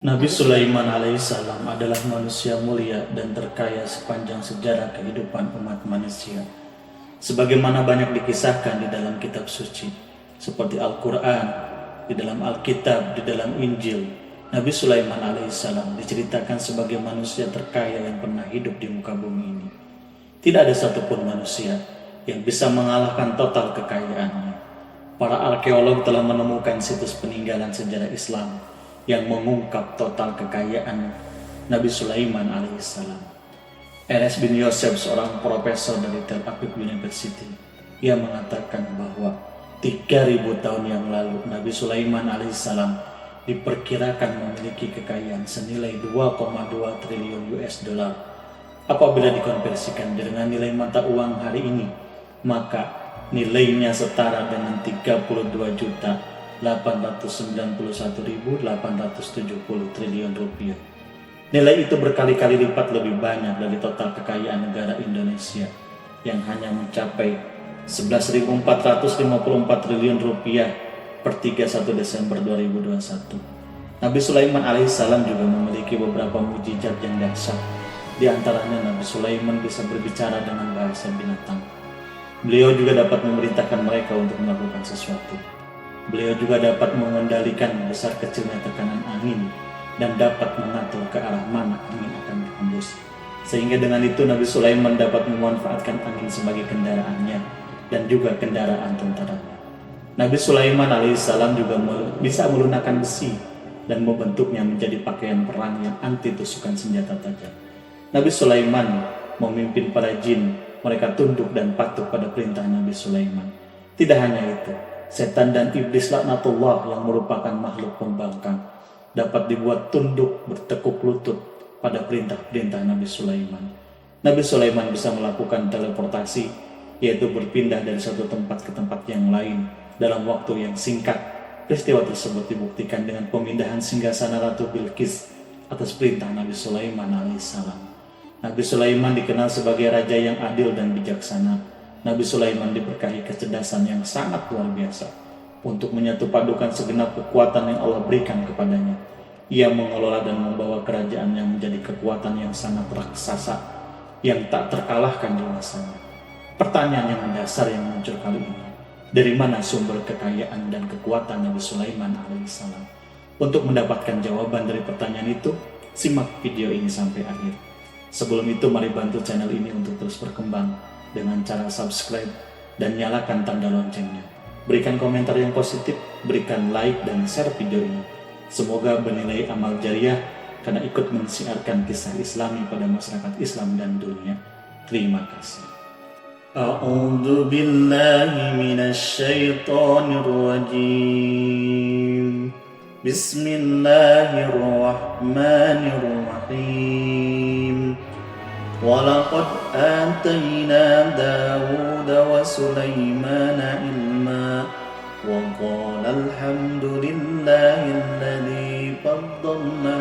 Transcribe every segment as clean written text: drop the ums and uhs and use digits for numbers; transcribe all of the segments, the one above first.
Nabi Sulaiman alaihissalam adalah manusia mulia dan terkaya sepanjang sejarah kehidupan umat manusia. Sebagaimana banyak dikisahkan di dalam kitab suci, seperti Al-Quran, di dalam Alkitab, di dalam Injil, Nabi Sulaiman alaihissalam diceritakan sebagai manusia terkaya yang pernah hidup di muka bumi ini. Tidak ada satupun manusia yang bisa mengalahkan total kekayaannya. Para arkeolog telah menemukan situs peninggalan sejarah Islam yang mengungkap total kekayaan Nabi Sulaiman alaihissalam. Enes bin Yosef, seorang profesor dari Tel Aviv University, ia mengatakan bahwa 3000 tahun yang lalu Nabi Sulaiman alaihissalam diperkirakan memiliki kekayaan senilai 2,2 triliun US dollar. Apabila dikonversikan dengan nilai mata uang hari ini, maka nilainya setara dengan 32.891.870 triliun rupiah. Nilai itu berkali-kali lipat lebih banyak dari total kekayaan negara Indonesia yang hanya mencapai 11.454 triliun rupiah per 31 Desember 2021. Nabi Sulaiman alaihissalam juga memiliki beberapa mukjizat yang dahsyat. Di antaranya Nabi Sulaiman bisa berbicara dengan bahasa binatang. Beliau juga dapat memerintahkan mereka untuk melakukan sesuatu. Beliau juga dapat mengendalikan besar kecilnya tekanan angin dan dapat mengatur ke arah mana angin akan berhembus. Sehingga dengan itu Nabi Sulaiman dapat memanfaatkan angin sebagai kendaraannya dan juga kendaraan tentaranya. Nabi Sulaiman alaihissalam juga bisa melunakkan besi dan membentuknya menjadi pakaian perang yang anti tusukan senjata tajam. Nabi Sulaiman memimpin para jin, mereka tunduk dan patuh pada perintah Nabi Sulaiman. Tidak hanya itu, setan dan iblis laknatullah yang merupakan makhluk pembangkang dapat dibuat tunduk bertekuk lutut pada perintah-perintah Nabi Sulaiman. Nabi Sulaiman bisa melakukan teleportasi, yaitu berpindah dari satu tempat ke tempat yang lain dalam waktu yang singkat. Peristiwa tersebut dibuktikan dengan pemindahan singgasana Ratu Bilqis atas perintah Nabi Sulaiman alaihissalam. Nabi Sulaiman dikenal sebagai raja yang adil dan bijaksana. Nabi Sulaiman diberkahi kecerdasan yang sangat luar biasa untuk menyatupadukan segenap kekuatan yang Allah berikan kepadanya. Ia mengelola dan membawa kerajaan yang menjadi kekuatan yang sangat raksasa yang tak terkalahkan di masanya. Pertanyaan yang mendasar yang muncul kali ini, dari mana sumber kekayaan dan kekuatan Nabi Sulaiman alaihissalam? Untuk mendapatkan jawaban dari pertanyaan itu, simak video ini sampai akhir. Sebelum itu, mari bantu channel ini untuk terus berkembang dengan cara subscribe dan nyalakan tanda loncengnya. Berikan komentar yang positif, berikan like dan share video ini. Semoga bernilai amal jariah karena ikut mensiarkan kisah Islami pada masyarakat Islam dan dunia. Terima kasih. A'udzu billahi minasy syaithanir rajim. Bismillahirrahmanirrahim. وَلَقَدْ آتَيْنَا دَاوُودَ وَسُلَيْمَانَ عِلْمًا وَقَالَ الْحَمْدُ لِلَّهِ الَّذِي فَضَّلْنَا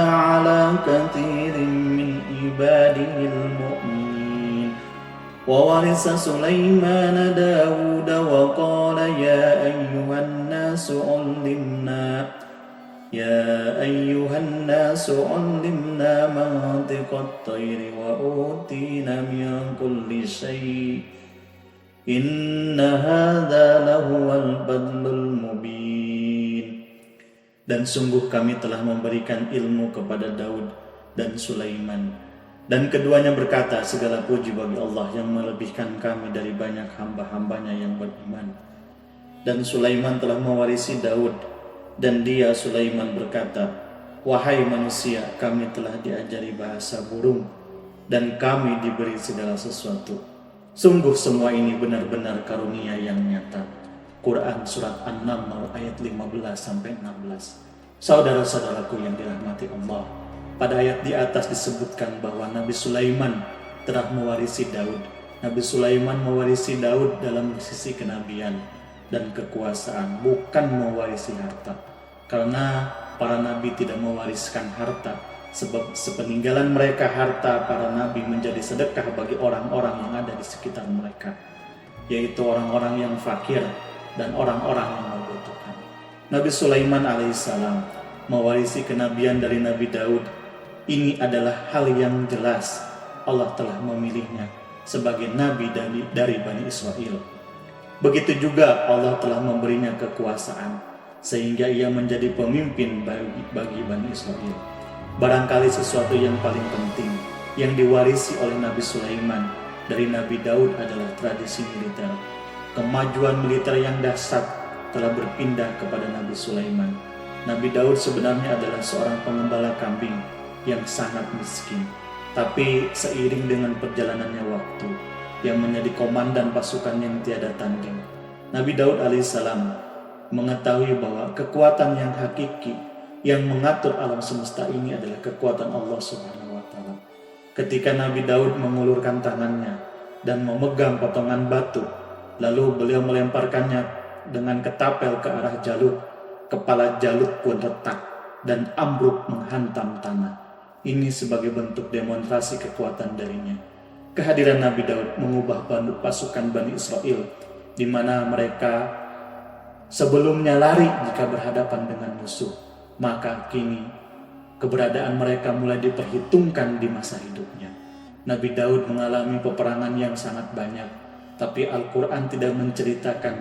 عَلَى كَثِيرٍ مِّنْ عِبَادِهِ الْمُؤْمِنِينَ وَوَرِثَ سُلَيْمَانَ دَاوُودَ وَقَالَ يَا أَيُّهَا الناس علمنا منطق الطير وأوتينا من كل شيء إن هذا لهو الفضل المبين. Dan sungguh kami telah memberikan ilmu kepada Daud dan Sulaiman, dan keduanya berkata, segala puji bagi Allah yang melebihkan kami dari banyak hamba-hambanya yang beriman. Dan Sulaiman telah mewarisi Daud, dan dia Sulaiman berkata, wahai manusia, kami telah diajari bahasa burung dan kami diberi segala sesuatu. Sungguh semua ini benar-benar karunia yang nyata. Quran Surat An-Naml ayat 15-16. Saudara-saudaraku yang dirahmati Allah, pada ayat di atas disebutkan bahwa Nabi Sulaiman telah mewarisi Daud. Nabi Sulaiman mewarisi Daud dalam sisi kenabian dan kekuasaan, bukan mewarisi harta. Karena para nabi tidak mewariskan harta, sebab sepeninggalan mereka harta para nabi menjadi sedekah bagi orang-orang yang ada di sekitar mereka, yaitu orang-orang yang fakir dan orang-orang yang membutuhkan. Nabi Sulaiman alaihissalam mewarisi kenabian dari Nabi Daud. Ini adalah hal yang jelas Allah telah memilihnya sebagai nabi dari Bani Israel. Begitu juga Allah telah memberinya kekuasaan sehingga ia menjadi pemimpin bagi Bani Israel. Barangkali sesuatu yang paling penting yang diwarisi oleh Nabi Sulaiman dari Nabi Daud adalah tradisi militer. Kemajuan militer yang dahsyat telah berpindah kepada Nabi Sulaiman. Nabi Daud sebenarnya adalah seorang pengembala kambing yang sangat miskin. Tapi seiring dengan perjalanannya waktu, yang menjadi komandan pasukan yang tiada tanding, Nabi Daud alaihissalam mengetahui bahwa kekuatan yang hakiki yang mengatur alam semesta ini adalah kekuatan Allah Subhanahu wa Ta'ala. Ketika Nabi Daud mengulurkan tangannya dan memegang potongan batu, lalu beliau melemparkannya dengan ketapel ke arah Jalut, kepala Jalut pun retak dan ambruk menghantam tanah. Ini sebagai bentuk demonstrasi kekuatan darinya. Kehadiran Nabi Daud mengubah pasukan Bani Israel, di mana mereka sebelumnya lari jika berhadapan dengan musuh, maka kini keberadaan mereka mulai diperhitungkan di masa hidupnya. Nabi Daud mengalami peperangan yang sangat banyak, tapi Al-Quran tidak menceritakan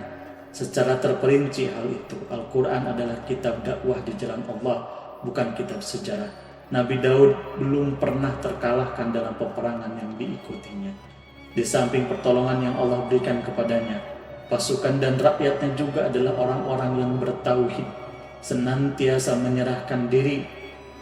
secara terperinci hal itu. Al-Quran adalah kitab dakwah di jalan Allah, bukan kitab sejarah. Nabi Daud belum pernah terkalahkan dalam peperangan yang diikutinya. Di samping pertolongan yang Allah berikan kepadanya, pasukan dan rakyatnya juga adalah orang-orang yang bertauhid, senantiasa menyerahkan diri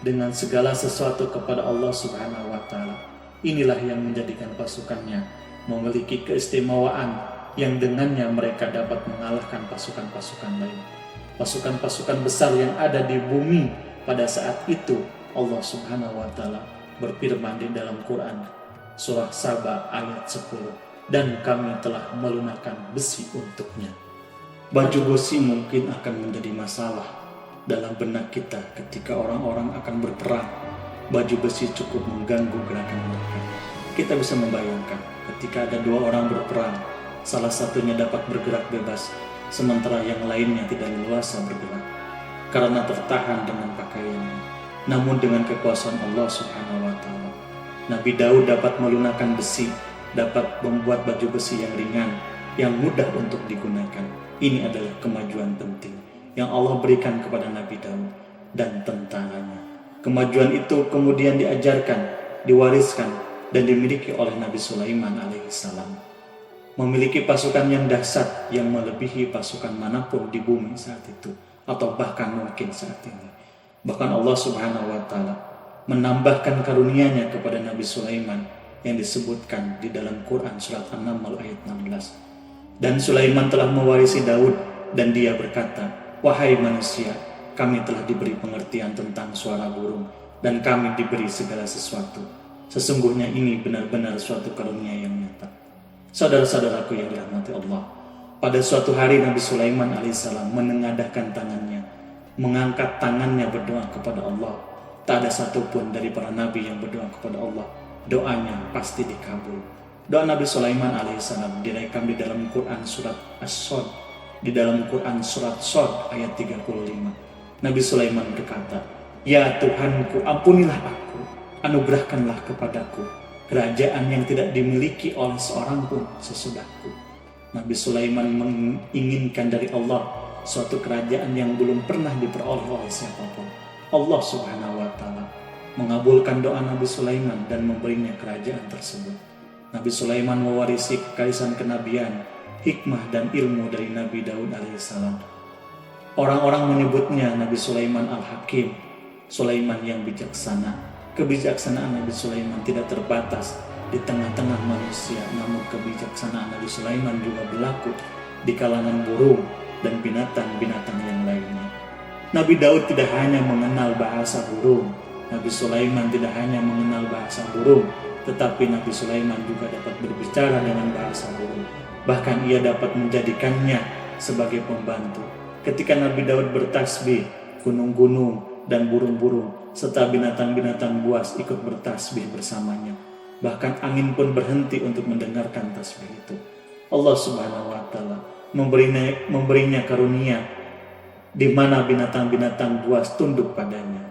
dengan segala sesuatu kepada Allah Subhanahu wa Ta'ala. Inilah yang menjadikan pasukannya memiliki keistimewaan yang dengannya mereka dapat mengalahkan pasukan-pasukan lain. Pasukan-pasukan besar yang ada di bumi pada saat itu, Allah Subhanahu wa Ta'ala berfirman di dalam Quran surah Saba ayat 10, dan kami telah melunakkan besi untuknya. Baju besi mungkin akan menjadi masalah dalam benak kita ketika orang-orang akan berperang. Baju besi cukup mengganggu gerakan mereka. Kita bisa membayangkan ketika ada dua orang berperang, salah satunya dapat bergerak bebas, sementara yang lainnya tidak leluasa bergerak karena tertahan dengan pakaiannya. Namun dengan kekuasaan Allah Subhanahu wa Ta'ala, Nabi Daud dapat melunakkan besi, dapat membuat baju besi yang ringan, yang mudah untuk digunakan. Ini adalah kemajuan penting yang Allah berikan kepada Nabi Daud dan tentaranya. Kemajuan itu kemudian diajarkan, diwariskan, dan dimiliki oleh Nabi Sulaiman alaihissalam. Memiliki pasukan yang dahsyat yang melebihi pasukan manapun di bumi saat itu, atau bahkan mungkin saat ini. Bahkan Allah Subhanahu wa Ta'ala menambahkan karunia-Nya kepada Nabi Sulaiman yang disebutkan di dalam Quran surat An-Naml ayat 16. Dan Sulaiman telah mewarisi Daud, dan dia berkata, "Wahai manusia, kami telah diberi pengertian tentang suara burung, dan kami diberi segala sesuatu. Sesungguhnya ini benar-benar suatu karunia yang nyata." Saudara-saudaraku yang dirahmati Allah, pada suatu hari Nabi Sulaiman alaihissalam menengadahkan tangannya, mengangkat tangannya berdoa kepada Allah. Tak ada satupun dari para nabi yang berdoa kepada Allah, doanya pasti dikabul. Doa Nabi Sulaiman alaihissalam direkam di dalam Quran surat As-Sod, di dalam Quran surat Sod ayat 35. Nabi Sulaiman berkata, "Ya Tuhanku, ampunilah aku, anugerahkanlah kepadaku kerajaan yang tidak dimiliki oleh seorang pun sesudahku." Nabi Sulaiman menginginkan dari Allah suatu kerajaan yang belum pernah diperoleh oleh siapapun. Allah Subhanahu wa Ta'ala mengabulkan doa Nabi Sulaiman dan memberinya kerajaan tersebut. Nabi Sulaiman mewarisi kekaisahan kenabian, hikmah dan ilmu dari Nabi Daud alaihissalam. Orang-orang menyebutnya Nabi Sulaiman Al-Hakim, Sulaiman yang bijaksana. Kebijaksanaan Nabi Sulaiman tidak terbatas di tengah-tengah manusia, namun kebijaksanaan Nabi Sulaiman juga berlaku di kalangan burung dan binatang-binatang yang lainnya. Nabi Daud tidak hanya mengenal bahasa burung, Nabi Sulaiman tidak hanya mengenal bahasa burung, tetapi Nabi Sulaiman juga dapat berbicara dengan bahasa burung. Bahkan ia dapat menjadikannya sebagai pembantu. Ketika Nabi Daud bertasbih, gunung-gunung dan burung-burung serta binatang-binatang buas ikut bertasbih bersamanya. Bahkan angin pun berhenti untuk mendengarkan tasbih itu. Allah Subhanahu wa Ta'ala memberinya karunia di mana binatang-binatang buas tunduk padanya.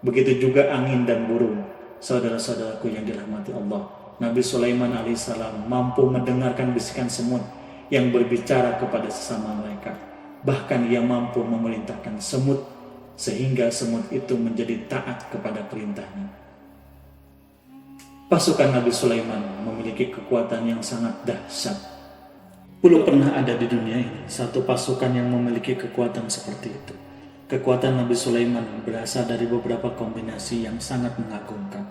Begitu juga angin dan burung. Saudara-saudaraku yang dirahmati Allah, Nabi Sulaiman alaihissalam mampu mendengarkan bisikan semut yang berbicara kepada sesama mereka. Bahkan ia mampu memerintahkan semut sehingga semut itu menjadi taat kepada perintahnya. Pasukan Nabi Sulaiman memiliki kekuatan yang sangat dahsyat. Belum pernah ada di dunia ini satu pasukan yang memiliki kekuatan seperti itu. Kekuatan Nabi Sulaiman berasal dari beberapa kombinasi yang sangat mengagumkan,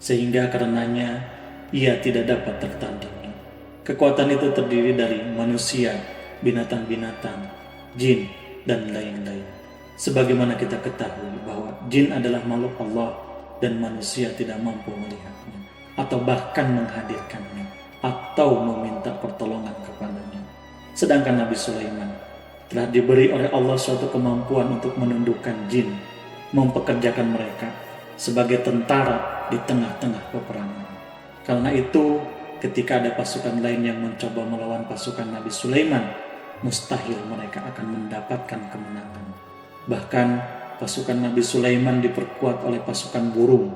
sehingga karenanya ia tidak dapat tertandingi. Kekuatan itu terdiri dari manusia, binatang-binatang, jin, dan lain-lain. Sebagaimana kita ketahui bahwa jin adalah makhluk Allah dan manusia tidak mampu melihatnya, atau bahkan menghadirkannya, atau meminta pertolongan kepadanya. Sedangkan Nabi Sulaiman telah diberi oleh Allah suatu kemampuan untuk menundukkan jin, mempekerjakan mereka sebagai tentara di tengah-tengah peperangan. Karena itu, ketika ada pasukan lain yang mencoba melawan pasukan Nabi Sulaiman, mustahil mereka akan mendapatkan kemenangan. Bahkan pasukan Nabi Sulaiman diperkuat oleh pasukan burung.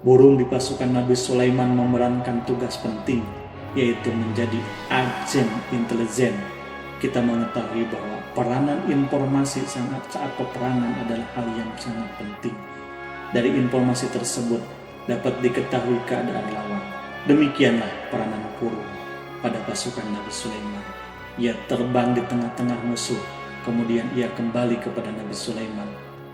Burung di pasukan Nabi Sulaiman memerankan tugas penting, yaitu menjadi agen intelijen. Kita mengetahui bahwa peranan informasi saat peperangan adalah hal yang sangat penting. Dari informasi tersebut dapat diketahui keadaan lawan. Demikianlah peranan burung pada pasukan Nabi Sulaiman. Ia terbang di tengah-tengah musuh, kemudian ia kembali kepada Nabi Sulaiman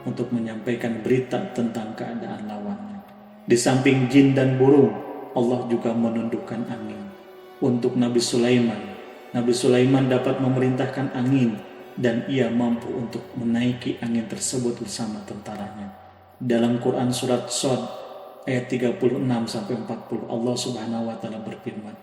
untuk menyampaikan berita tentang keadaan lawannya. Di samping jin dan burung, Allah juga menundukkan angin untuk Nabi Sulaiman. Nabi Sulaiman dapat memerintahkan angin dan ia mampu untuk menaiki angin tersebut bersama tentaranya. Dalam Quran surat Shad ayat 36-40 Allah Subhanahu wa taala berfirman,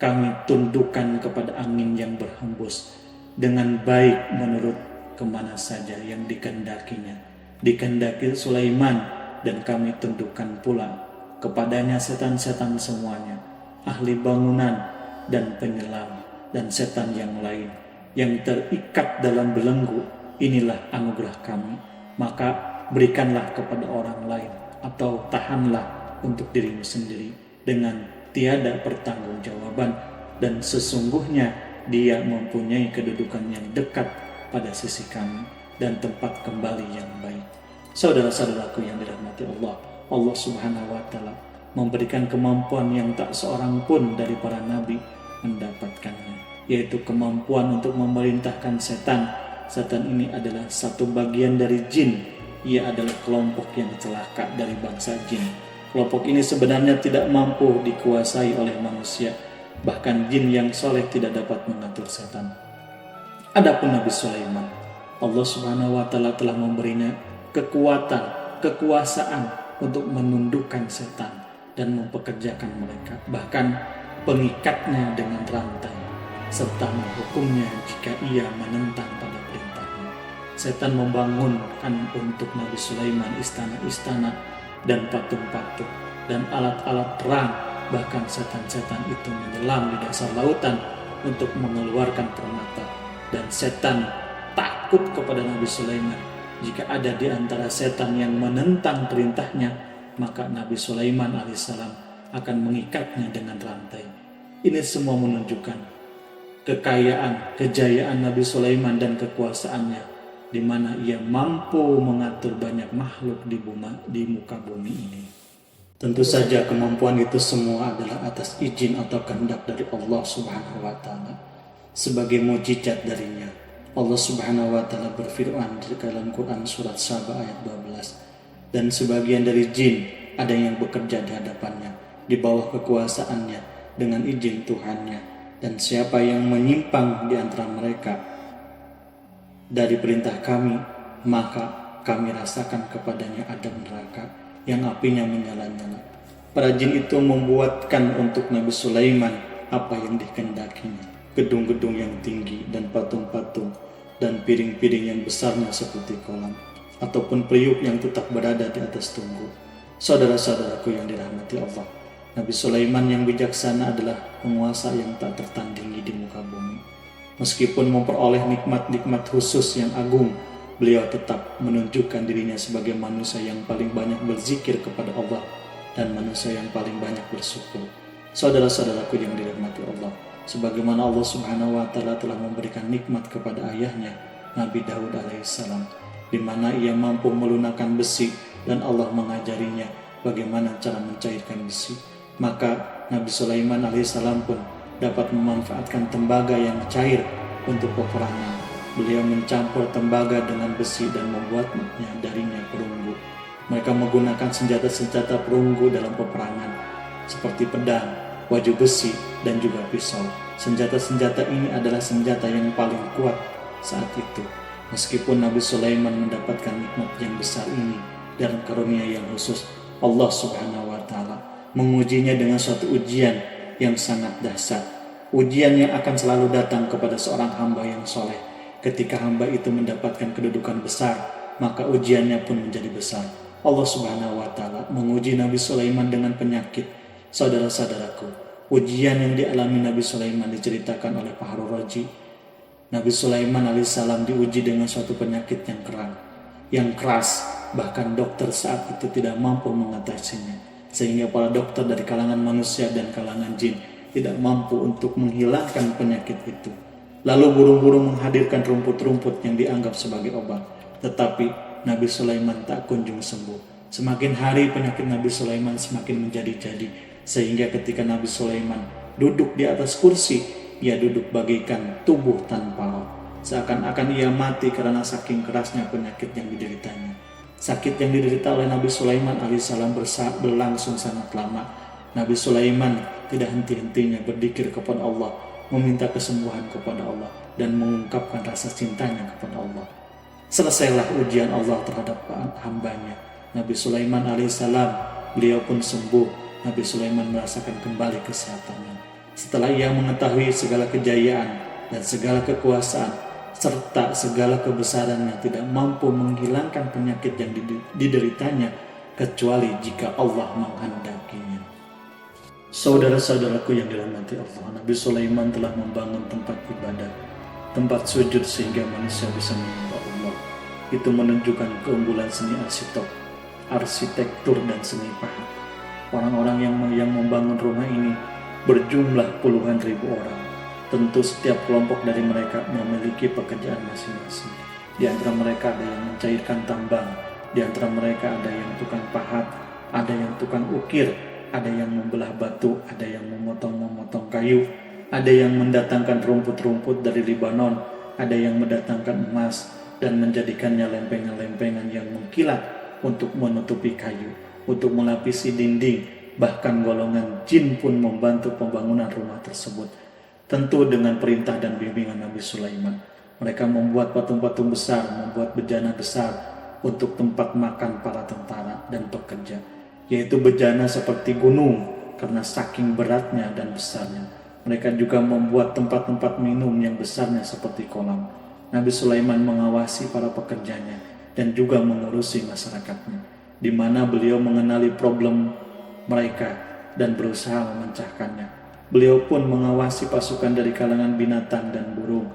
"Kami tundukkan kepada angin yang berhembus dengan baik menurut kemana saja yang dikehendakinya. Dikehendaki Sulaiman dan kami tundukkan pula kepadanya setan-setan semuanya, ahli bangunan dan penyelam dan setan yang lain yang terikat dalam belenggu. Inilah anugerah kami, maka berikanlah kepada orang lain atau tahanlah untuk dirimu sendiri dengan tiada pertanggungjawaban, dan sesungguhnya dia mempunyai kedudukan yang dekat pada sisi kami dan tempat kembali yang baik." Saudara-saudaraku yang dirahmati Allah, Allah Subhanahu wa taala memberikan kemampuan yang tak seorang pun dari para nabi mendapatkannya, yaitu kemampuan untuk memerintahkan setan. Setan ini adalah satu bagian dari jin. Ia adalah kelompok yang celaka dari bangsa jin. Kelompok ini sebenarnya tidak mampu dikuasai oleh manusia. Bahkan jin yang soleh tidak dapat mengatur setan. Adapun Nabi Sulaiman, Allah Subhanahu wa taala telah memberinya kekuatan, kekuasaan untuk menundukkan setan dan mempekerjakan mereka. Bahkan pengikatnya dengan rantai serta menghukumnya jika ia menentang pada perintahnya. Setan membangunkan untuk Nabi Sulaiman istana-istana dan patung-patung dan alat-alat perang. Bahkan setan-setan itu menyelam di dasar lautan untuk mengeluarkan permata, dan setan takut kepada Nabi Sulaiman. Jika ada di antara setan yang menentang perintahnya, maka Nabi Sulaiman alaihissalam akan mengikatnya dengan rantai. Ini semua menunjukkan kekayaan, kejayaan Nabi Sulaiman dan kekuasaannya, di mana ia mampu mengatur banyak makhluk di muka bumi ini. Tentu saja kemampuan itu semua adalah atas izin atau kehendak dari Allah Subhanahu wa taala. Sebagai mukjizat darinya, Allah Subhanahu wa taala berfirman di dalam Quran surat Saba ayat 12, "Dan sebagian dari jin ada yang bekerja di hadapannya di bawah kekuasaannya dengan izin Tuhannya, dan siapa yang menyimpang di antara mereka dari perintah kami, maka kami rasakan kepadanya adab neraka yang apinya menyala-nyala." Para jin itu membuatkan untuk Nabi Sulaiman apa yang dikehendakinya, gedung-gedung yang tinggi dan patung-patung dan piring-piring yang besarnya seperti kolam, ataupun periuk yang tetap berada di atas tunggu. Saudara-saudaraku yang dirahmati Allah, Nabi Sulaiman yang bijaksana adalah penguasa yang tak tertandingi di muka bumi. Meskipun memperoleh nikmat-nikmat khusus yang agung, beliau tetap menunjukkan dirinya sebagai manusia yang paling banyak berzikir kepada Allah dan manusia yang paling banyak bersyukur. Saudara-saudaraku yang dirahmati Allah, sebagaimana Allah Subhanahu wa taala telah memberikan nikmat kepada ayahnya Nabi Daud alaihissalam, di mana ia mampu melunakkan besi dan Allah mengajarinya bagaimana cara mencairkan besi. Maka Nabi Sulaiman alaihissalam pun dapat memanfaatkan tembaga yang cair untuk peperangan. Beliau mencampur tembaga dengan besi dan membuatnya darinya perunggu. Mereka menggunakan senjata-senjata perunggu dalam peperangan seperti pedang, baju besi, dan juga pisau. Senjata-senjata ini adalah senjata yang paling kuat saat itu. Meskipun Nabi Sulaiman mendapatkan nikmat yang besar ini dan karunia yang khusus, Allah Subhanahu wa taala mengujinya dengan suatu ujian yang sangat dahsyat. Ujian yang akan selalu datang kepada seorang hamba yang soleh. Ketika hamba itu mendapatkan kedudukan besar, maka ujiannya pun menjadi besar. Allah Subhanahu wa taala menguji Nabi Sulaiman dengan penyakit. Saudara-saudaraku, ujian yang dialami Nabi Sulaiman diceritakan oleh Fahrul Razi. Nabi Sulaiman alaihissalam diuji dengan suatu penyakit yang keras, bahkan dokter saat itu tidak mampu mengatasinya, sehingga para dokter dari kalangan manusia dan kalangan jin tidak mampu untuk menghilangkan penyakit itu. Lalu burung-burung menghadirkan rumput-rumput yang dianggap sebagai obat, tetapi Nabi Sulaiman tak kunjung sembuh. Semakin hari penyakit Nabi Sulaiman semakin menjadi-jadi, sehingga ketika Nabi Sulaiman duduk di atas kursi, ia duduk bagaikan tubuh tanpa roh. Seakan-akan ia mati karena saking kerasnya penyakit yang dideritanya. Sakit yang diderita oleh Nabi Sulaiman alaihissalam berlangsung sangat lama. Nabi Sulaiman tidak henti-hentinya berzikir kepada Allah, meminta kesembuhan kepada Allah, dan mengungkapkan rasa cintanya kepada Allah. Selesailah ujian Allah terhadap hambanya Nabi Sulaiman alaihissalam. Beliau pun sembuh. Nabi Sulaiman merasakan kembali kesehatannya. Setelah ia mengetahui segala kejayaan dan segala kekuasaan serta segala kebesaran yang tidak mampu menghilangkan penyakit yang dideritanya kecuali jika Allah menghendakinya. Saudara-saudaraku yang dirahmati Allah, Nabi Sulaiman telah membangun tempat ibadah, tempat sujud sehingga manusia bisa menyembah Allah. Itu menunjukkan keunggulan seni arsitektur dan seni pahat. Orang-orang yang membangun rumah ini berjumlah puluhan ribu orang. Tentu setiap kelompok dari mereka memiliki pekerjaan masing-masing. Di antara mereka ada yang mencairkan tambang, di antara mereka ada yang tukang pahat, ada yang tukang ukir, ada yang membelah batu, ada yang memotong kayu, ada yang mendatangkan rumput-rumput dari Libanon, ada yang mendatangkan emas dan menjadikannya lempengan-lempengan yang mengkilat untuk menutupi kayu, untuk melapisi dinding. Bahkan golongan jin pun membantu pembangunan rumah tersebut, tentu dengan perintah dan bimbingan Nabi Sulaiman. Mereka membuat patung-patung besar, membuat bejana besar untuk tempat makan para tentara dan pekerja, yaitu bejana seperti gunung karena saking beratnya dan besarnya. Mereka juga membuat tempat-tempat minum yang besarnya seperti kolam. Nabi Sulaiman mengawasi para pekerjanya dan juga mengurusi masyarakatnya, di mana beliau mengenali problem mereka dan berusaha memecahkannya. Beliau pun mengawasi pasukan dari kalangan binatang dan burung.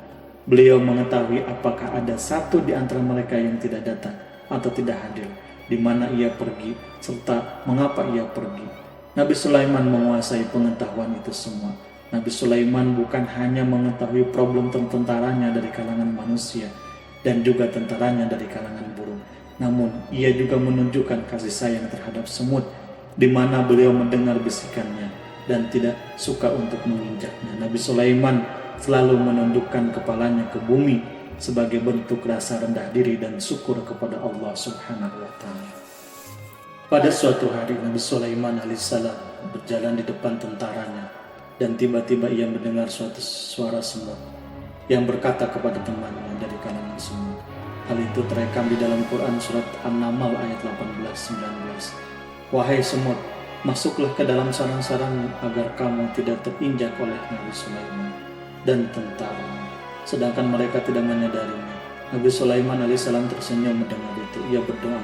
Beliau mengetahui apakah ada satu di antara mereka yang tidak datang atau tidak hadir, di mana ia pergi, serta mengapa ia pergi. Nabi Sulaiman menguasai pengetahuan itu semua. Nabi Sulaiman bukan hanya mengetahui problem tentaranya dari kalangan manusia dan juga tentaranya dari kalangan burung, namun ia juga menunjukkan kasih sayang terhadap semut, di mana beliau mendengar bisikannya dan tidak suka untuk menginjaknya. Nabi Sulaiman selalu menundukkan kepalanya ke bumi sebagai bentuk rasa rendah diri dan syukur kepada Allah Subhanahu wa taala. Pada suatu hari Nabi Sulaiman alaihissalam berjalan di depan tentaranya dan tiba-tiba ia mendengar suatu suara semut yang berkata kepada temannya dari kalangan semut. Hal itu terekam di dalam Quran surat An-Naml ayat 18-19. Wahai semut, masuklah ke dalam sarang-sarangmu agar kamu tidak terinjak oleh Nabi Sulaiman dan tentaranya. Sedangkan mereka tidak menyadarinya. Nabi Sulaiman alaihissalam tersenyum mendengar itu. Ia berdoa,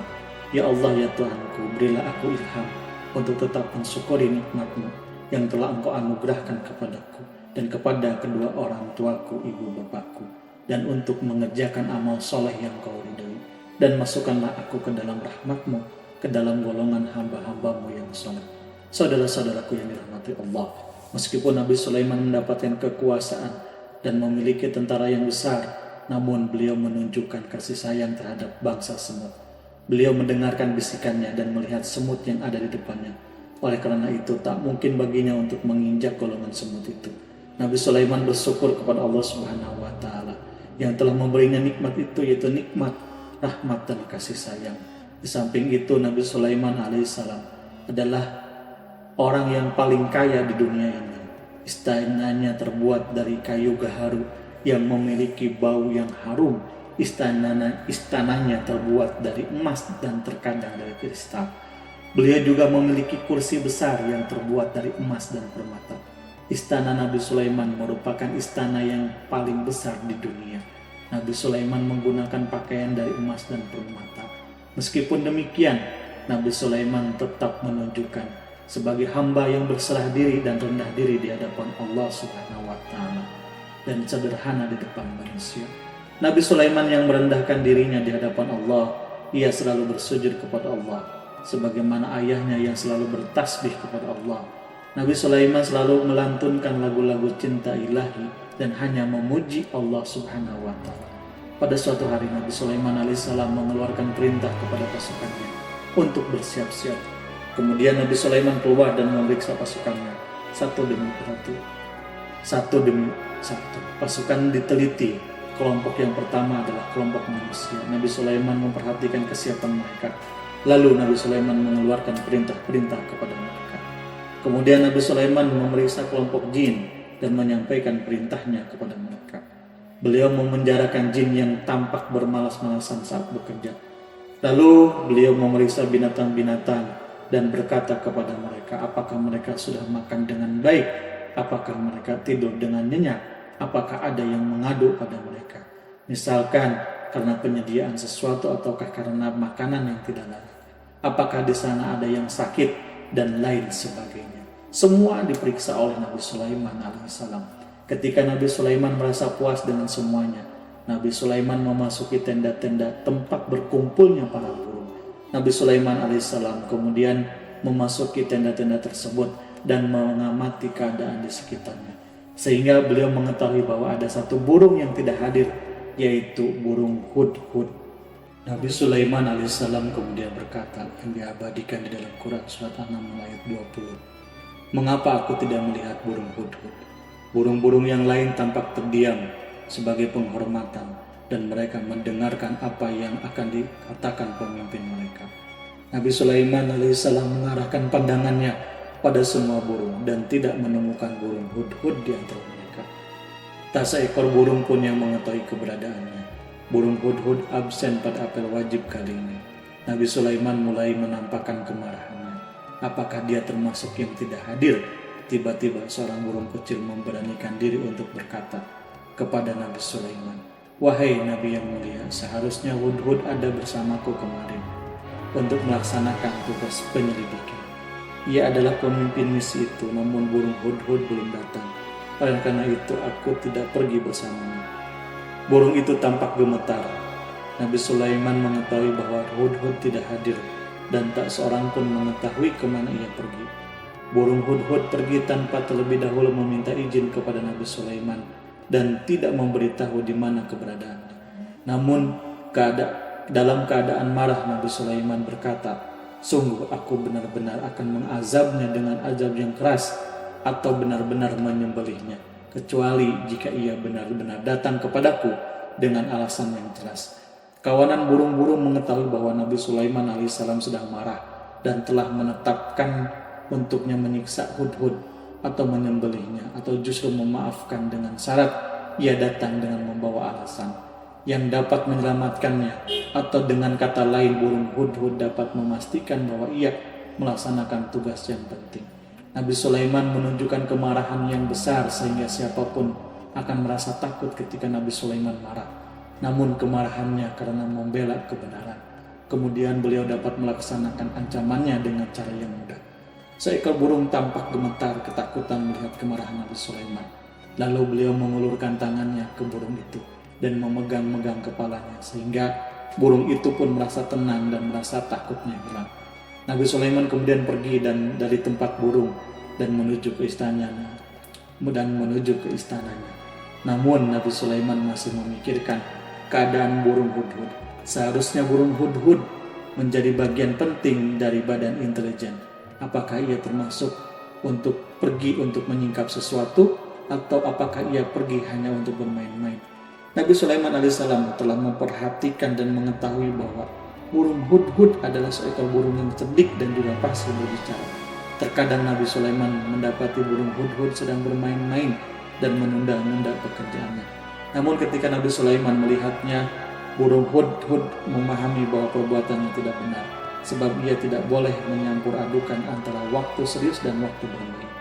Ya Allah, ya Tuhanku, berilah aku ilham untuk tetap mensyukuri nikmat-Mu yang telah Engkau anugerahkan kepadaku dan kepada kedua orang tuaku, ibu bapakku, dan untuk mengerjakan amal soleh yang Kau ridhoi. dan masukkanlah aku ke dalam rahmat-Mu, ke dalam golongan hamba-hamba-Mu yang saleh. Saudara-saudaraku yang dirahmati Allah, meskipun Nabi Sulaiman mendapatkan kekuasaan dan memiliki tentara yang besar, namun beliau menunjukkan kasih sayang terhadap bangsa semut. Beliau mendengarkan bisikannya dan melihat semut yang ada di depannya. Oleh karena itu, tak mungkin baginya untuk menginjak golongan semut itu. Nabi Sulaiman bersyukur kepada Allah Subhanahu wa Ta'ala yang telah memberinya nikmat itu, yaitu nikmat rahmat dan kasih sayang. Di samping itu, Nabi Sulaiman alaihissalam adalah orang yang paling kaya di dunia ini. Istananya terbuat dari kayu gaharu yang memiliki bau yang harum. Istananya terbuat dari emas dan terkadang dari kristal. Beliau juga memiliki kursi besar yang terbuat dari emas dan permata. Istana Nabi Sulaiman merupakan istana yang paling besar di dunia. Nabi Sulaiman menggunakan pakaian dari emas dan permata. Meskipun demikian, Nabi Sulaiman tetap menunjukkan sebagai hamba yang berserah diri dan rendah diri di hadapan Allah Subhanahu wa Ta'ala dan sederhana di depan manusia. Nabi Sulaiman yang merendahkan dirinya di hadapan Allah, ia selalu bersujud kepada Allah, sebagaimana ayahnya yang selalu bertasbih kepada Allah. Nabi Sulaiman selalu melantunkan lagu-lagu cinta ilahi dan hanya memuji Allah Subhanahu wa Ta'ala. Pada suatu hari Nabi Sulaiman alaihissalam mengeluarkan perintah kepada pasukannya untuk bersiap-siap. Kemudian Nabi Sulaiman keluar dan memeriksa pasukannya satu demi satu. Pasukan diteliti. Kelompok yang pertama adalah kelompok manusia. Nabi Sulaiman memperhatikan kesiapan mereka. Lalu Nabi Sulaiman mengeluarkan perintah-perintah kepada mereka. Kemudian Nabi Sulaiman memeriksa kelompok jin dan menyampaikan perintahnya kepada mereka. Beliau memenjarakan jin yang tampak bermalas-malasan saat bekerja. Lalu beliau memeriksa binatang-binatang dan berkata kepada mereka, apakah mereka sudah makan dengan baik? Apakah mereka tidur dengan nyenyak? Apakah ada yang mengadu pada mereka? Misalkan karena penyediaan sesuatu ataukah karena makanan yang tidak layak? Apakah di sana ada yang sakit? Dan lain sebagainya. Semua diperiksa oleh Nabi Sulaiman alaihissalam. Ketika Nabi Sulaiman merasa puas dengan semuanya, Nabi Sulaiman memasuki tenda-tenda tempat berkumpulnya para burung. Nabi Sulaiman alaihissalam kemudian memasuki tenda-tenda tersebut dan mengamati keadaan di sekitarnya. Sehingga beliau mengetahui bahwa ada satu burung yang tidak hadir, yaitu burung hudhud. Nabi Sulaiman alaihissalam kemudian berkata yang diabadikan di dalam Quran surat An-Naml ayat 20. Mengapa aku tidak melihat burung hudhud? Burung-burung yang lain tampak terdiam sebagai penghormatan dan mereka mendengarkan apa yang akan dikatakan pemimpin mereka. Nabi Sulaiman alaihissalam mengarahkan pandangannya pada semua burung dan tidak menemukan burung hudhud di antara mereka. Tak seekor burung pun yang mengetahui keberadaannya. Burung hudhud absen pada apel wajib kali ini. Nabi Sulaiman mulai menampakkan kemarahannya. Apakah dia termasuk yang tidak hadir? Tiba-tiba seorang burung kecil memberanikan diri untuk berkata kepada Nabi Sulaiman, wahai Nabi yang mulia, seharusnya hudhud ada bersamaku kemarin untuk melaksanakan tugas penyelidikan. Ia adalah pemimpin misi itu, namun burung hudhud belum datang. Oleh karena itu aku tidak pergi bersamanya. Burung itu tampak gemetar. Nabi Sulaiman mengetahui bahwa hudhud tidak hadir dan tak seorang pun mengetahui kemana ia pergi. Burung hudhud pergi tanpa terlebih dahulu meminta izin kepada Nabi Sulaiman dan tidak memberitahu di mana keberadaannya. Namun dalam keadaan marah Nabi Sulaiman berkata, sungguh aku benar-benar akan mengazabnya dengan azab yang keras atau benar-benar menyembelihnya, kecuali jika ia benar-benar datang kepadaku dengan alasan yang jelas. Kawanan burung-burung mengetahui bahwa Nabi Sulaiman alaihissalam sedang marah dan telah menetapkan untuknya menyiksa hudhud atau menyembelihnya atau justru memaafkan dengan syarat ia datang dengan membawa alasan yang dapat menyelamatkannya, atau dengan kata lain burung hudhud dapat memastikan bahwa ia melaksanakan tugas yang penting. Nabi Sulaiman menunjukkan kemarahan yang besar sehingga siapapun akan merasa takut ketika Nabi Sulaiman marah. Namun kemarahannya karena membela kebenaran. Kemudian beliau dapat melaksanakan ancamannya dengan cara yang mudah. Seekor burung tampak gemetar ketakutan melihat kemarahan Nabi Sulaiman. Lalu beliau mengulurkan tangannya ke burung itu dan memegang-megang kepalanya sehingga Burung itu pun merasa tenang dan merasa takutnya hilang. Nabi Sulaiman kemudian pergi dan dari tempat burung dan menuju ke istananya. Namun Nabi Sulaiman masih memikirkan keadaan burung hudhud. Seharusnya burung hudhud menjadi bagian penting dari badan intelijen. Apakah ia termasuk untuk pergi untuk menyingkap sesuatu, atau apakah ia pergi hanya untuk bermain-main? Nabi Sulaiman alaihissalam telah memperhatikan dan mengetahui bahwa burung hudhud adalah seekor burung yang cerdik dan juga fasih berbicara. Terkadang Nabi Sulaiman mendapati burung hudhud sedang bermain-main dan menunda-nunda pekerjaannya. Namun ketika Nabi Sulaiman melihatnya, burung hudhud memahami bahwa perbuatannya tidak benar, sebab ia tidak boleh menyampur adukan antara waktu serius dan waktu bermain.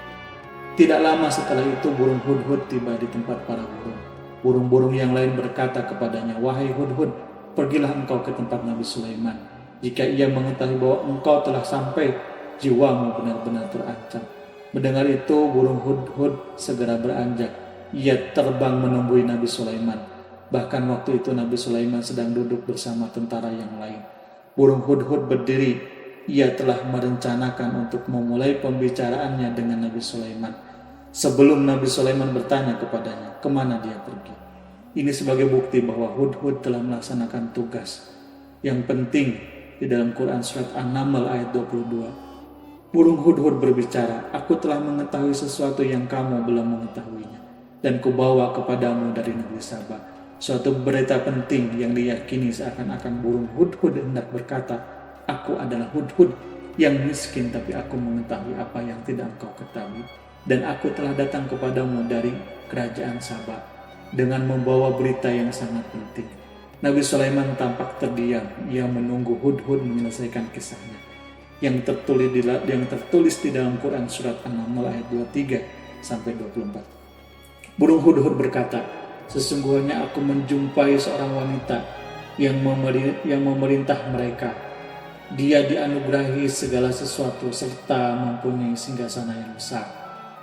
Tidak lama setelah itu burung hudhud tiba di tempat para burung. Burung-burung yang lain berkata kepadanya, "Wahai hudhud, pergilah engkau ke tempat Nabi Sulaiman. Jika ia mengetahui bahwa engkau telah sampai, jiwamu benar-benar terancam." Mendengar itu, burung hudhud segera beranjak. Ia terbang menemui Nabi Sulaiman. Bahkan waktu itu Nabi Sulaiman sedang duduk bersama tentara yang lain. Burung hudhud berdiri. Ia telah merencanakan untuk memulai pembicaraannya dengan Nabi Sulaiman. Sebelum Nabi Sulaiman bertanya kepadanya, kemana dia pergi. Ini sebagai bukti bahwa hudhud telah melaksanakan tugas yang penting di dalam Quran surat An-Naml ayat 22. Burung hudhud berbicara, "Aku telah mengetahui sesuatu yang kamu belum mengetahuinya, dan kubawa kepadamu dari negeri Sabah suatu berita penting yang diyakini seakan-akan burung hudhud hendak berkata, aku adalah hudhud yang miskin, tapi aku mengetahui apa yang tidak engkau ketahui. Dan aku telah datang kepadamu dari kerajaan Sabah dengan membawa berita yang sangat penting." Nabi Sulaiman tampak terdiam. Ia menunggu hudhud menyelesaikan kisahnya yang tertulis di dalam Quran surat An-Naml ayat 23 sampai 24. Burung hudhud berkata, "Sesungguhnya aku menjumpai seorang wanita yang memerintah mereka. Dia dianugerahi segala sesuatu serta mempunyai singgasana yang besar.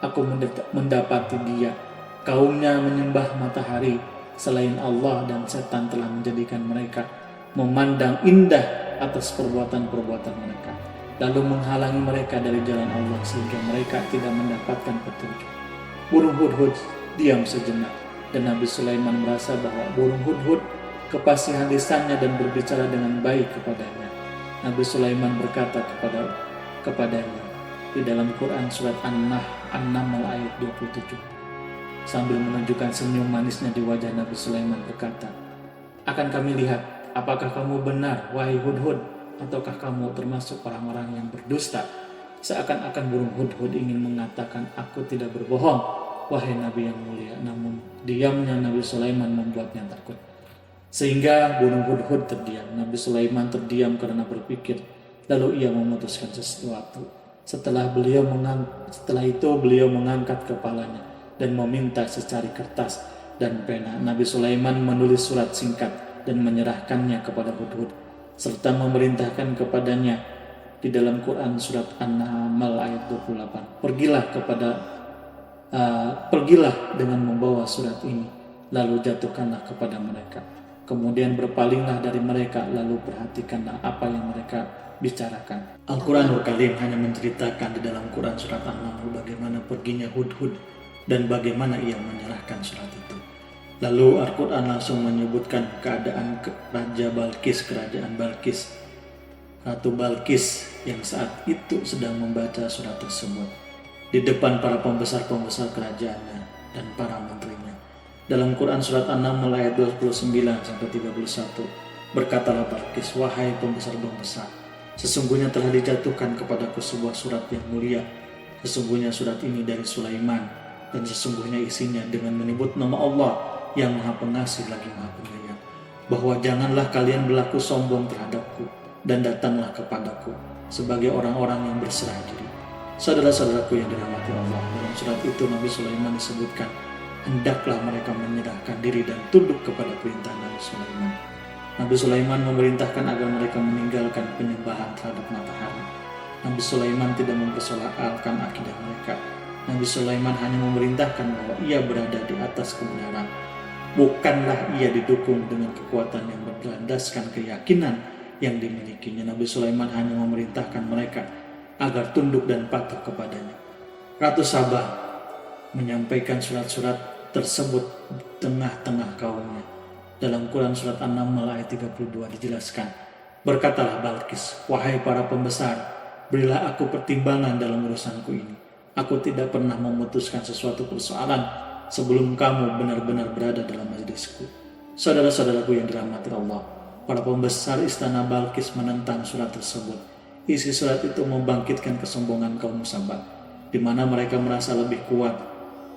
Aku mendapati dia, kaumnya menyembah matahari selain Allah, dan setan telah menjadikan mereka memandang indah atas perbuatan-perbuatan mereka, lalu menghalangi mereka dari jalan Allah sehingga mereka tidak mendapatkan petunjuk." Burung hudhud diam sejenak, dan Nabi Sulaiman merasa bahwa burung hudhud kepasihan lisannya dan berbicara dengan baik kepadanya. Nabi Sulaiman berkata kepadanya di dalam Quran surat An-Naml ayat 27, sambil menunjukkan senyum manisnya di wajah Nabi Sulaiman berkata, "Akan kami lihat apakah kamu benar, wahai hudhud, ataukah kamu termasuk orang-orang yang berdusta?" Seakan-akan burung hudhud ingin mengatakan, "Aku tidak berbohong, wahai Nabi yang mulia." Namun diamnya Nabi Sulaiman membuatnya takut, sehingga burung hudhud terdiam. Nabi Sulaiman terdiam karena berpikir, lalu ia memutuskan sesuatu. Setelah itu beliau mengangkat kepalanya dan meminta secari kertas dan pena. Nabi Sulaiman menulis surat singkat dan menyerahkannya kepada hudhud, serta memerintahkan kepadanya di dalam Quran surat An-Naml ayat 28, pergilah dengan membawa surat ini, lalu jatuhkanlah kepada mereka. Kemudian berpalinglah dari mereka, lalu perhatikanlah apa yang mereka bicarakan. Al-Quranul Karim hanya menceritakan di dalam Quran surat An-Naml bagaimana perginya hudhud dan bagaimana ia menyerahkan surat itu. Lalu Al-Quran langsung menyebutkan keadaan kerajaan Balkis, Ratu Balkis yang saat itu sedang membaca surat tersebut di depan para pembesar-pembesar kerajaannya dan para menterinya. Dalam Quran surat An-Naml ayat 29 sampai 31, berkatalah Balkis, "Wahai pembesar-pembesar, sesungguhnya telah dijatuhkan kepadaku sebuah surat yang mulia. Sesungguhnya surat ini dari Sulaiman, dan sesungguhnya isinya dengan menyebut nama Allah yang Maha Pengasih lagi Maha Penyayang, bahwa janganlah kalian berlaku sombong terhadapku, dan datanglah kepadaku sebagai orang-orang yang berserah diri." Saudara-saudaraku yang dirahmati Allah, dalam surat itu Nabi Sulaiman disebutkan hendaklah mereka menyerahkan diri dan tunduk kepada perintah Nabi Sulaiman. Nabi Sulaiman memerintahkan agar mereka meninggalkan penyembahan terhadap matahari. Nabi Sulaiman tidak mempersoalkan akidah mereka. Nabi Sulaiman hanya memerintahkan bahwa ia berada di atas kebenaran. Bukanlah ia didukung dengan kekuatan yang berlandaskan keyakinan yang dimilikinya. Nabi Sulaiman hanya memerintahkan mereka agar tunduk dan patuh kepadanya. Ratu Sabah menyampaikan surat-surat tersebut di tengah-tengah kaumnya. Dalam Quran surat An-Naml ayat 32 dijelaskan, berkatalah Balkis, wahai para pembesar, berilah aku pertimbangan dalam urusanku ini. Aku tidak pernah memutuskan sesuatu persoalan sebelum kamu benar-benar berada dalam majelisku. Saudara-saudaraku yang dirahmati Allah, para pembesar istana Balkis menentang surat tersebut. Isi surat itu membangkitkan kesombongan kaum Sabah, di mana mereka merasa lebih kuat.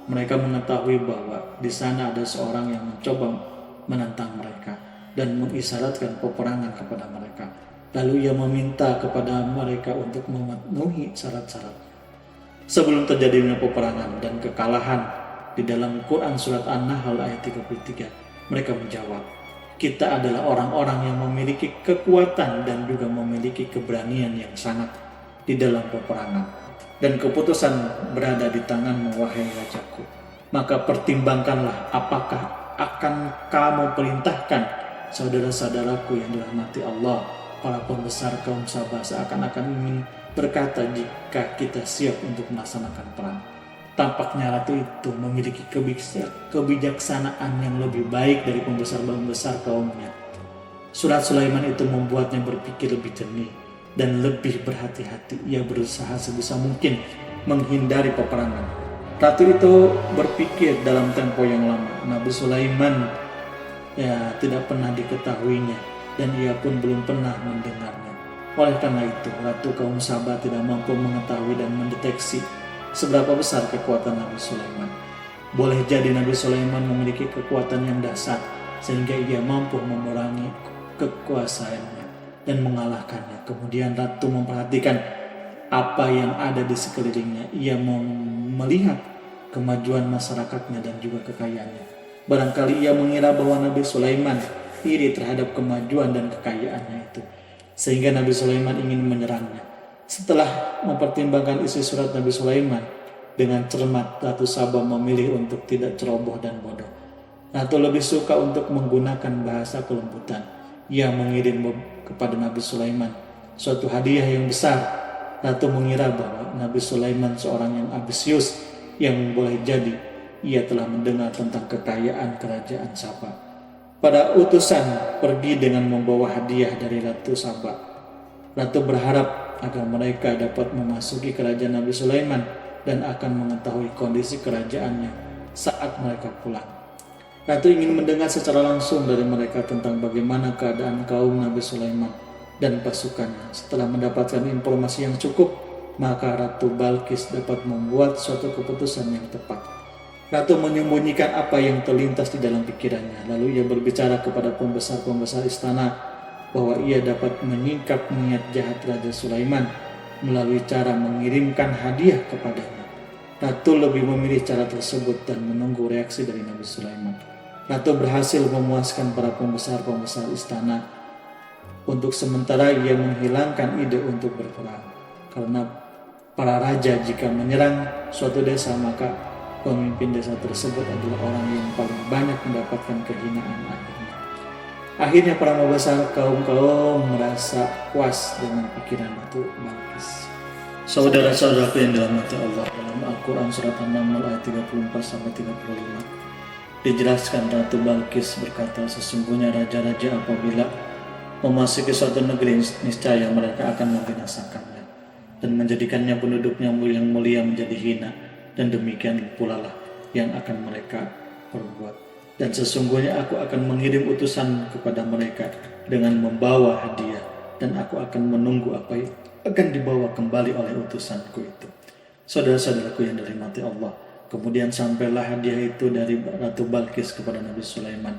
Mereka mengetahui bahwa di sana ada seorang yang mencoba menantang mereka dan mengisyaratkan peperangan kepada mereka. Lalu ia meminta kepada mereka untuk memenuhi syarat-syarat. Sebelum terjadinya peperangan dan kekalahan, di dalam Quran surat An-Nahl ayat 33, mereka menjawab, kita adalah orang-orang yang memiliki kekuatan dan juga memiliki keberanian yang sangat di dalam peperangan. Dan keputusan berada di tanganmu, wahai rajaku. Maka pertimbangkanlah apakah akan kamu perintahkan saudara-saudaraku yang dirahmati Allah. Para pembesar kaum Sabah seakan-akan ingin berkata jika kita siap untuk melaksanakan perang. Tampaknya ratu itu memiliki kebijaksanaan yang lebih baik dari pembesar-pembesar kaumnya. Surat Sulaiman itu membuatnya berpikir lebih jernih dan lebih berhati-hati. Ia berusaha sebisa mungkin menghindari peperangan. Ratu itu berpikir dalam tempo yang lama. Nabi Sulaiman tidak pernah diketahuinya dan ia pun belum pernah mendengarnya. Oleh karena itu, Ratu kaum Sabah tidak mampu mengetahui dan mendeteksi seberapa besar kekuatan Nabi Sulaiman. Boleh jadi Nabi Sulaiman memiliki kekuatan yang dahsyat sehingga ia mampu memerangi kekuasaannya dan mengalahkannya. Kemudian Ratu memperhatikan apa yang ada di sekelilingnya. Ia melihat kemajuan masyarakatnya dan juga kekayaannya. Barangkali ia mengira bahwa Nabi Sulaiman iri terhadap kemajuan dan kekayaannya itu, sehingga Nabi Sulaiman ingin menyerangnya. Setelah mempertimbangkan isi surat Nabi Sulaiman dengan cermat, Ratu Sabah memilih untuk tidak ceroboh dan bodoh. Ratu lebih suka untuk menggunakan bahasa kelembutan. Ia mengirim kepada Nabi Sulaiman suatu hadiah yang besar. Ratu mengira bahwa Nabi Sulaiman seorang yang ambisius, yang boleh jadi ia telah mendengar tentang kekayaan kerajaan Sabah. Pada utusan pergi dengan membawa hadiah dari Ratu Sabah. Ratu berharap agar mereka dapat memasuki kerajaan Nabi Sulaiman dan akan mengetahui kondisi kerajaannya saat mereka pulang. Ratu ingin mendengar secara langsung dari mereka tentang bagaimana keadaan kaum Nabi Sulaiman dan pasukannya. Setelah mendapatkan informasi yang cukup, maka Ratu Balkis dapat membuat suatu keputusan yang tepat. Ratu menyembunyikan apa yang terlintas di dalam pikirannya. Lalu ia berbicara kepada pembesar-pembesar istana bahwa ia dapat menyingkap niat jahat Raja Sulaiman melalui cara mengirimkan hadiah kepadanya. Ratu lebih memilih cara tersebut dan menunggu reaksi dari Nabi Sulaiman. Ratu berhasil memuaskan para pembesar-pembesar istana. Untuk sementara ia menghilangkan ide untuk berperang. Karena para raja jika menyerang suatu desa, maka pemimpin desa tersebut adalah orang yang paling banyak mendapatkan kehinaan akhirnya. Para pembesar kaum merasa puas dengan pikiran Ratu Balkis. Saudara-saudaraku yang dirahmati Allah, dalam Al-Quran surat An-Naml ayat 34-35 dijelaskan Ratu Balkis berkata, sesungguhnya raja-raja apabila memasuki suatu negeri, niscaya mereka akan membinasakannya dan menjadikannya penduduknya yang mulia menjadi hina, dan demikian pula lah yang akan mereka perbuat. Dan sesungguhnya aku akan mengirim utusan kepada mereka dengan membawa hadiah, dan aku akan menunggu apa yang akan dibawa kembali oleh utusanku itu. Saudara-saudaraku yang dirahmati Allah, kemudian sampailah hadiah itu dari Ratu Balkis kepada Nabi Sulaiman.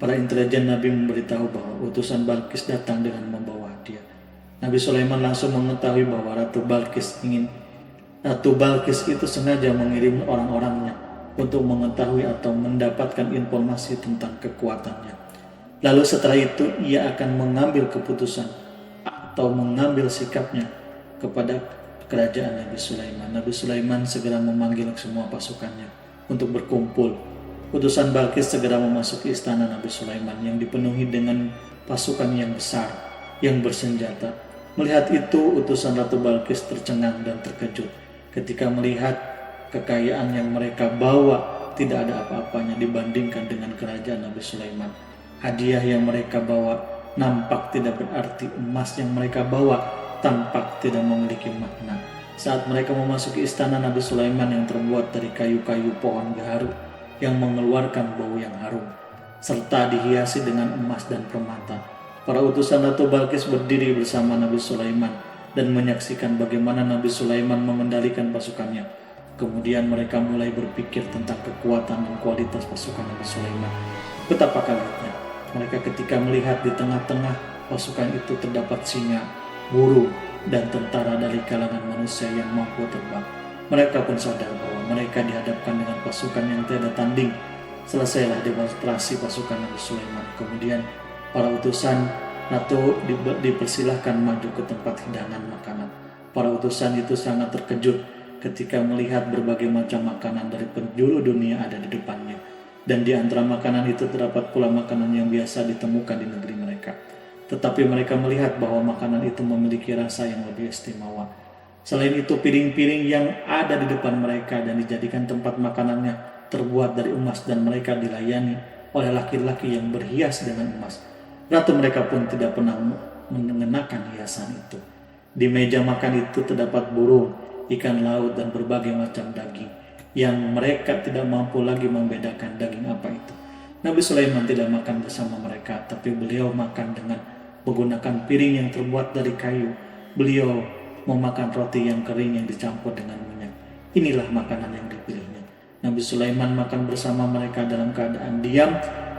Para intelijen Nabi memberitahu bahwa utusan Balkis datang dengan membawa hadiah. Nabi Sulaiman langsung mengetahui bahwa Ratu Balkis itu sengaja mengirim orang-orangnya untuk mengetahui atau mendapatkan informasi tentang kekuatannya. Lalu setelah itu ia akan mengambil keputusan atau mengambil sikapnya kepada kerajaan Nabi Sulaiman. Nabi Sulaiman segera memanggil semua pasukannya untuk berkumpul Utusan Balkis segera memasuki istana Nabi Sulaiman yang dipenuhi dengan pasukan yang besar, yang bersenjata. Melihat itu, utusan Ratu Balkis tercengang dan terkejut ketika melihat kekayaan yang mereka bawa tidak ada apa-apanya dibandingkan dengan kerajaan Nabi Sulaiman. Hadiah yang mereka bawa nampak tidak berarti, emas yang mereka bawa tampak tidak memiliki makna. Saat mereka memasuki istana Nabi Sulaiman yang terbuat dari kayu-kayu pohon gaharu yang mengeluarkan bau yang harum, serta dihiasi dengan emas dan permata, para utusan Ratu Balkis berdiri bersama Nabi Sulaiman dan menyaksikan bagaimana Nabi Sulaiman mengendalikan pasukannya. Kemudian mereka mulai berpikir tentang kekuatan dan kualitas pasukan Nabi Sulaiman. Betapa kagetnya mereka ketika melihat di tengah-tengah pasukan itu terdapat singa, burung, dan tentara dari kalangan manusia yang mampu terbang. Mereka pun sadar bahwa mereka dihadapkan dengan pasukan yang tiada tanding. Selesailah demonstrasi pasukan Nabi Sulaiman. Kemudian para utusan Ratu dipersilahkan maju ke tempat hidangan makanan. Para utusan itu sangat terkejut ketika melihat berbagai macam makanan dari penjuru dunia ada di depannya. Dan di antara makanan itu terdapat pula makanan yang biasa ditemukan di negeri mereka. Tetapi mereka melihat bahwa makanan itu memiliki rasa yang lebih istimewa. Selain itu, piring-piring yang ada di depan mereka dan dijadikan tempat makanannya terbuat dari emas dan mereka dilayani oleh laki-laki yang berhias dengan emas. Ratu mereka pun tidak pernah mengenakan hiasan itu. Di meja makan itu terdapat burung, ikan laut, dan berbagai macam daging yang mereka tidak mampu lagi membedakan daging apa itu. Nabi Sulaiman tidak makan bersama mereka, tapi beliau makan dengan menggunakan piring yang terbuat dari kayu. Beliau memakan roti yang kering yang dicampur dengan minyak. Inilah makanan yang dipilihnya. Nabi Sulaiman makan bersama mereka dalam keadaan diam.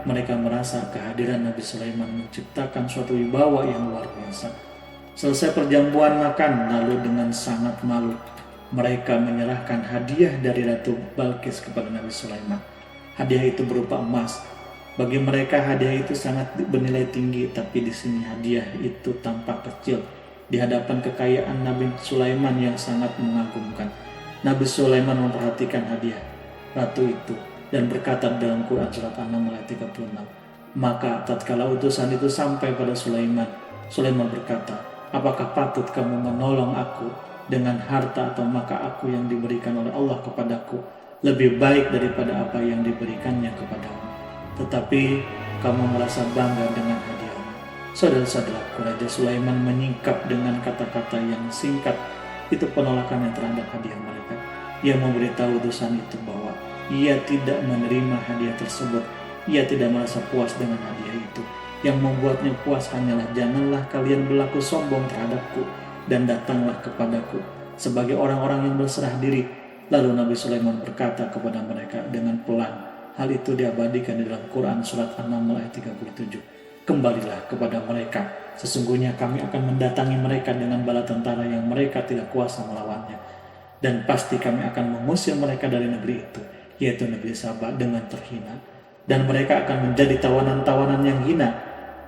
Mereka merasa kehadiran Nabi Sulaiman menciptakan suatu wibawa yang luar biasa. Selesai perjamuan makan, lalu dengan sangat malu mereka menyerahkan hadiah dari Ratu Balkis kepada Nabi Sulaiman. Hadiah itu berupa emas. Bagi mereka hadiah itu sangat bernilai tinggi, tapi di sini hadiah itu tampak kecil di hadapan kekayaan Nabi Sulaiman yang sangat mengagumkan. Nabi Sulaiman memperhatikan hadiah ratu itu dan berkata dalam Quran surat An-Naml ayat 36. Maka tatkala utusan itu sampai pada Sulaiman, Sulaiman berkata, apakah patut kamu menolong aku dengan harta, atau maka aku yang diberikan oleh Allah kepadaku lebih baik daripada apa yang diberikannya kepadamu. Tetapi kamu merasa bangga dengan hadiahmu. Saudara-saudaraku, Raja Sulaiman menyingkap dengan kata-kata yang singkat itu penolakannya terhadap hadiah mereka. Ia memberitahu utusan itu bahwa ia tidak menerima hadiah tersebut. Ia tidak merasa puas dengan hadiah itu. Yang membuatnya puas hanyalah, janganlah kalian berlaku sombong terhadapku dan datanglah kepadaku sebagai orang-orang yang berserah diri. Lalu Nabi Sulaiman berkata kepada mereka dengan pelan. Hal itu diabadikan di dalam Quran surat An-Naml ayat 37. Kembalilah kepada mereka. Sesungguhnya kami akan mendatangi mereka dengan bala tentara yang mereka tidak kuasa melawannya. Dan pasti kami akan mengusir mereka dari negeri itu, yaitu negeri Sabah, dengan terhina. Dan mereka akan menjadi tawanan-tawanan yang hina.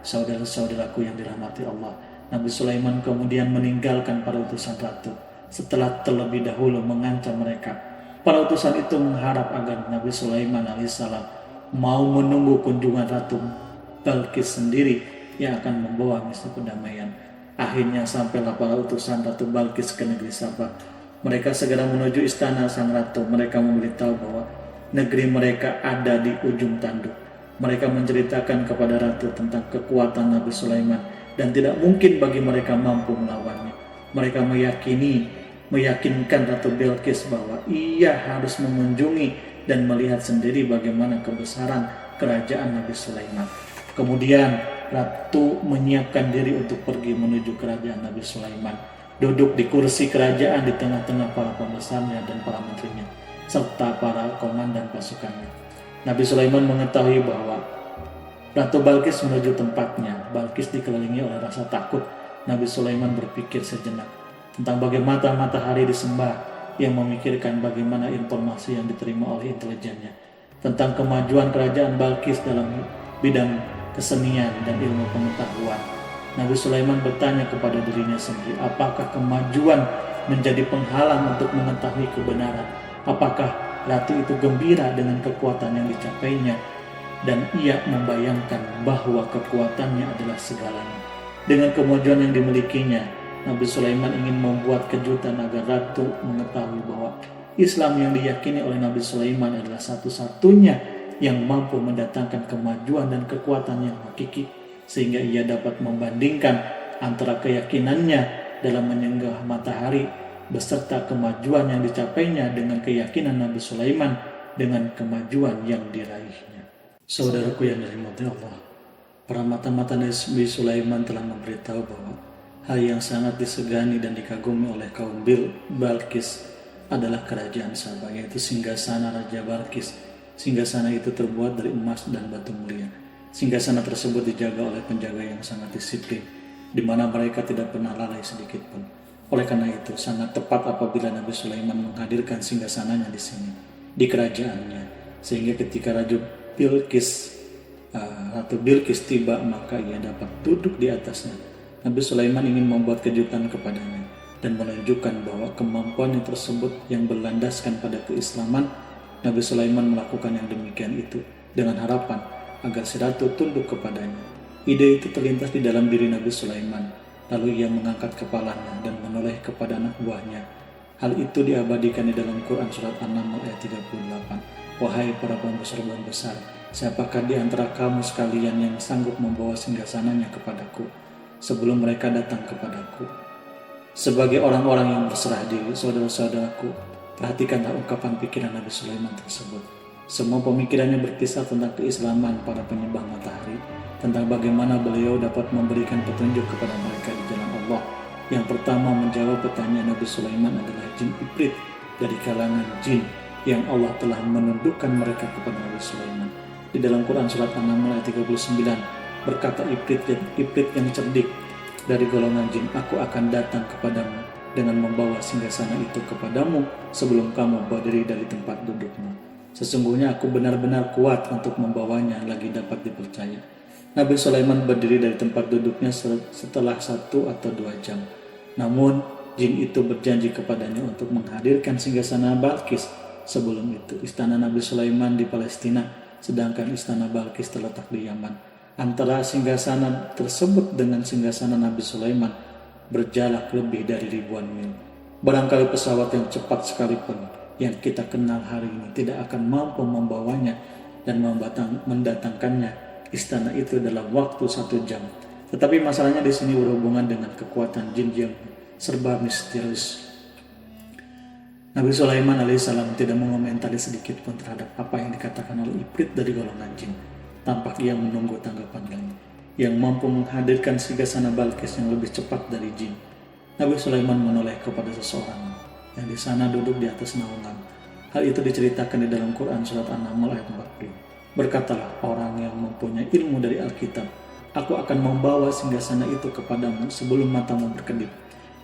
Saudara-saudaraku yang dirahmati Allah, Nabi Sulaiman kemudian meninggalkan para utusan ratu setelah terlebih dahulu mengancam mereka. Para utusan itu mengharap agar Nabi Sulaiman alaihissalam mau menunggu kunjungan Ratu Balkis sendiri yang akan membawa misi perdamaian. Akhirnya sampailah para utusan Ratu Balkis ke negeri Sabah. Mereka segera menuju istana sang ratu. Mereka memberitahu bahwa negeri mereka ada di ujung tanduk. Mereka menceritakan kepada ratu tentang kekuatan Nabi Sulaiman dan tidak mungkin bagi mereka mampu melawannya. Mereka meyakinkan Ratu Balkis bahwa ia harus mengunjungi dan melihat sendiri bagaimana kebesaran kerajaan Nabi Sulaiman. Kemudian Ratu menyiapkan diri untuk pergi menuju kerajaan Nabi Sulaiman, duduk di kursi kerajaan di tengah-tengah para pembesarnya dan para menterinya, serta para komandan pasukannya. Nabi Sulaiman mengetahui bahwa Ratu Balkis menuju tempatnya. Balkis dikelilingi oleh rasa takut. Nabi Sulaiman berpikir sejenak tentang bagaimana matahari disembah, yang memikirkan bagaimana informasi yang diterima oleh intelijennya tentang kemajuan kerajaan Balkis dalam bidang kesenian dan ilmu pengetahuan. Nabi Sulaiman bertanya kepada dirinya sendiri, apakah kemajuan menjadi penghalang untuk mengetahui kebenaran? Apakah ratu itu gembira dengan kekuatan yang dicapainya, dan ia membayangkan bahwa kekuatannya adalah segalanya. Dengan kemajuan yang dimilikinya, Nabi Sulaiman ingin membuat kejutan agar ratu mengetahui bahwa Islam yang diyakini oleh Nabi Sulaiman adalah satu-satunya yang mampu mendatangkan kemajuan dan kekuatan yang hakiki, sehingga ia dapat membandingkan antara keyakinannya dalam menyenggah matahari beserta kemajuan yang dicapainya dengan keyakinan Nabi Sulaiman dengan kemajuan yang diraihnya. Saudaraku yang dirahmati Allah, para mata-mata Nabi Sulaiman telah memberitahu bahwa hal yang sangat disegani dan dikagumi oleh kaum Balkis adalah kerajaan Sabah, yaitu singgasana Raja Balkis. Singgasana itu terbuat dari emas dan batu mulia. Singgasana tersebut dijaga oleh penjaga yang sangat disiplin, di mana mereka tidak pernah lalai sedikit pun. Oleh karena itu, sangat tepat apabila Nabi Sulaiman menghadirkan singgasananya di sini, di kerajaannya, sehingga ketika Ratu Bilqis tiba, maka ia dapat duduk di atasnya. Nabi Sulaiman ingin membuat kejutan kepadanya dan menunjukkan bahwa kemampuannya tersebut yang berlandaskan pada keislaman. Nabi Sulaiman melakukan yang demikian itu dengan harapan agar si ratu tunduk kepadanya. Ide itu terlintas di dalam diri Nabi Sulaiman. Lalu ia mengangkat kepalanya dan menoleh kepada anak buahnya. Hal itu diabadikan di dalam Quran surat An-Naml ayat 38. Wahai para pembesar-pembesar, siapakah di antara kamu sekalian yang sanggup membawa singgasananya kepadaku sebelum mereka datang kepadaku? Sebagai orang-orang yang berserah diri, saudara-saudaraku, perhatikanlah ungkapan pikiran Nabi Sulaiman tersebut. Semua pemikirannya berkisar tentang keislaman para penyembah matahari, tentang bagaimana beliau dapat memberikan petunjuk kepada mereka di jalan Allah. Yang pertama menjawab pertanyaan Nabi Sulaiman adalah jin Ifrit dari kalangan jin yang Allah telah menundukkan mereka kepada Nabi Sulaiman. Di dalam Quran surat An-Naml ayat 39 berkata Ifrit yang cerdik dari golongan jin, aku akan datang kepadamu dengan membawa singgasana itu kepadamu sebelum kamu berdiri dari tempat dudukmu. Sesungguhnya aku benar-benar kuat untuk membawanya lagi dapat dipercaya. Nabi Sulaiman berdiri dari tempat duduknya setelah 1 atau 2 jam. Namun jin itu berjanji kepadanya untuk menghadirkan singgasana Balkis. Sebelum itu istana Nabi Sulaiman di Palestina, sedangkan istana Balkis terletak di Yaman. Antara singgasana tersebut dengan singgasana Nabi Sulaiman berjarak lebih dari ribuan mil. Barangkali pesawat yang cepat sekalipun yang kita kenal hari ini tidak akan mampu membawanya dan mendatangkannya istana itu dalam waktu 1 jam. Tetapi masalahnya di sini berhubungan dengan kekuatan jin yang serba misterius. Nabi Sulaiman alaihissalam tidak mengomentari sedikit pun terhadap apa yang dikatakan oleh Ifrit dari golongan jin. Tampak ia menunggu tanggapan lain yang mampu menghadirkan singgasana Balkis yang lebih cepat dari jin. Nabi Sulaiman menoleh kepada seseorang yang di sana duduk di atas naungan. Hal itu diceritakan di dalam Quran surat An-Naml ayat 40. Berkatalah orang yang mempunyai ilmu dari Alkitab, aku akan membawa singgasana itu kepadamu sebelum matamu berkedip.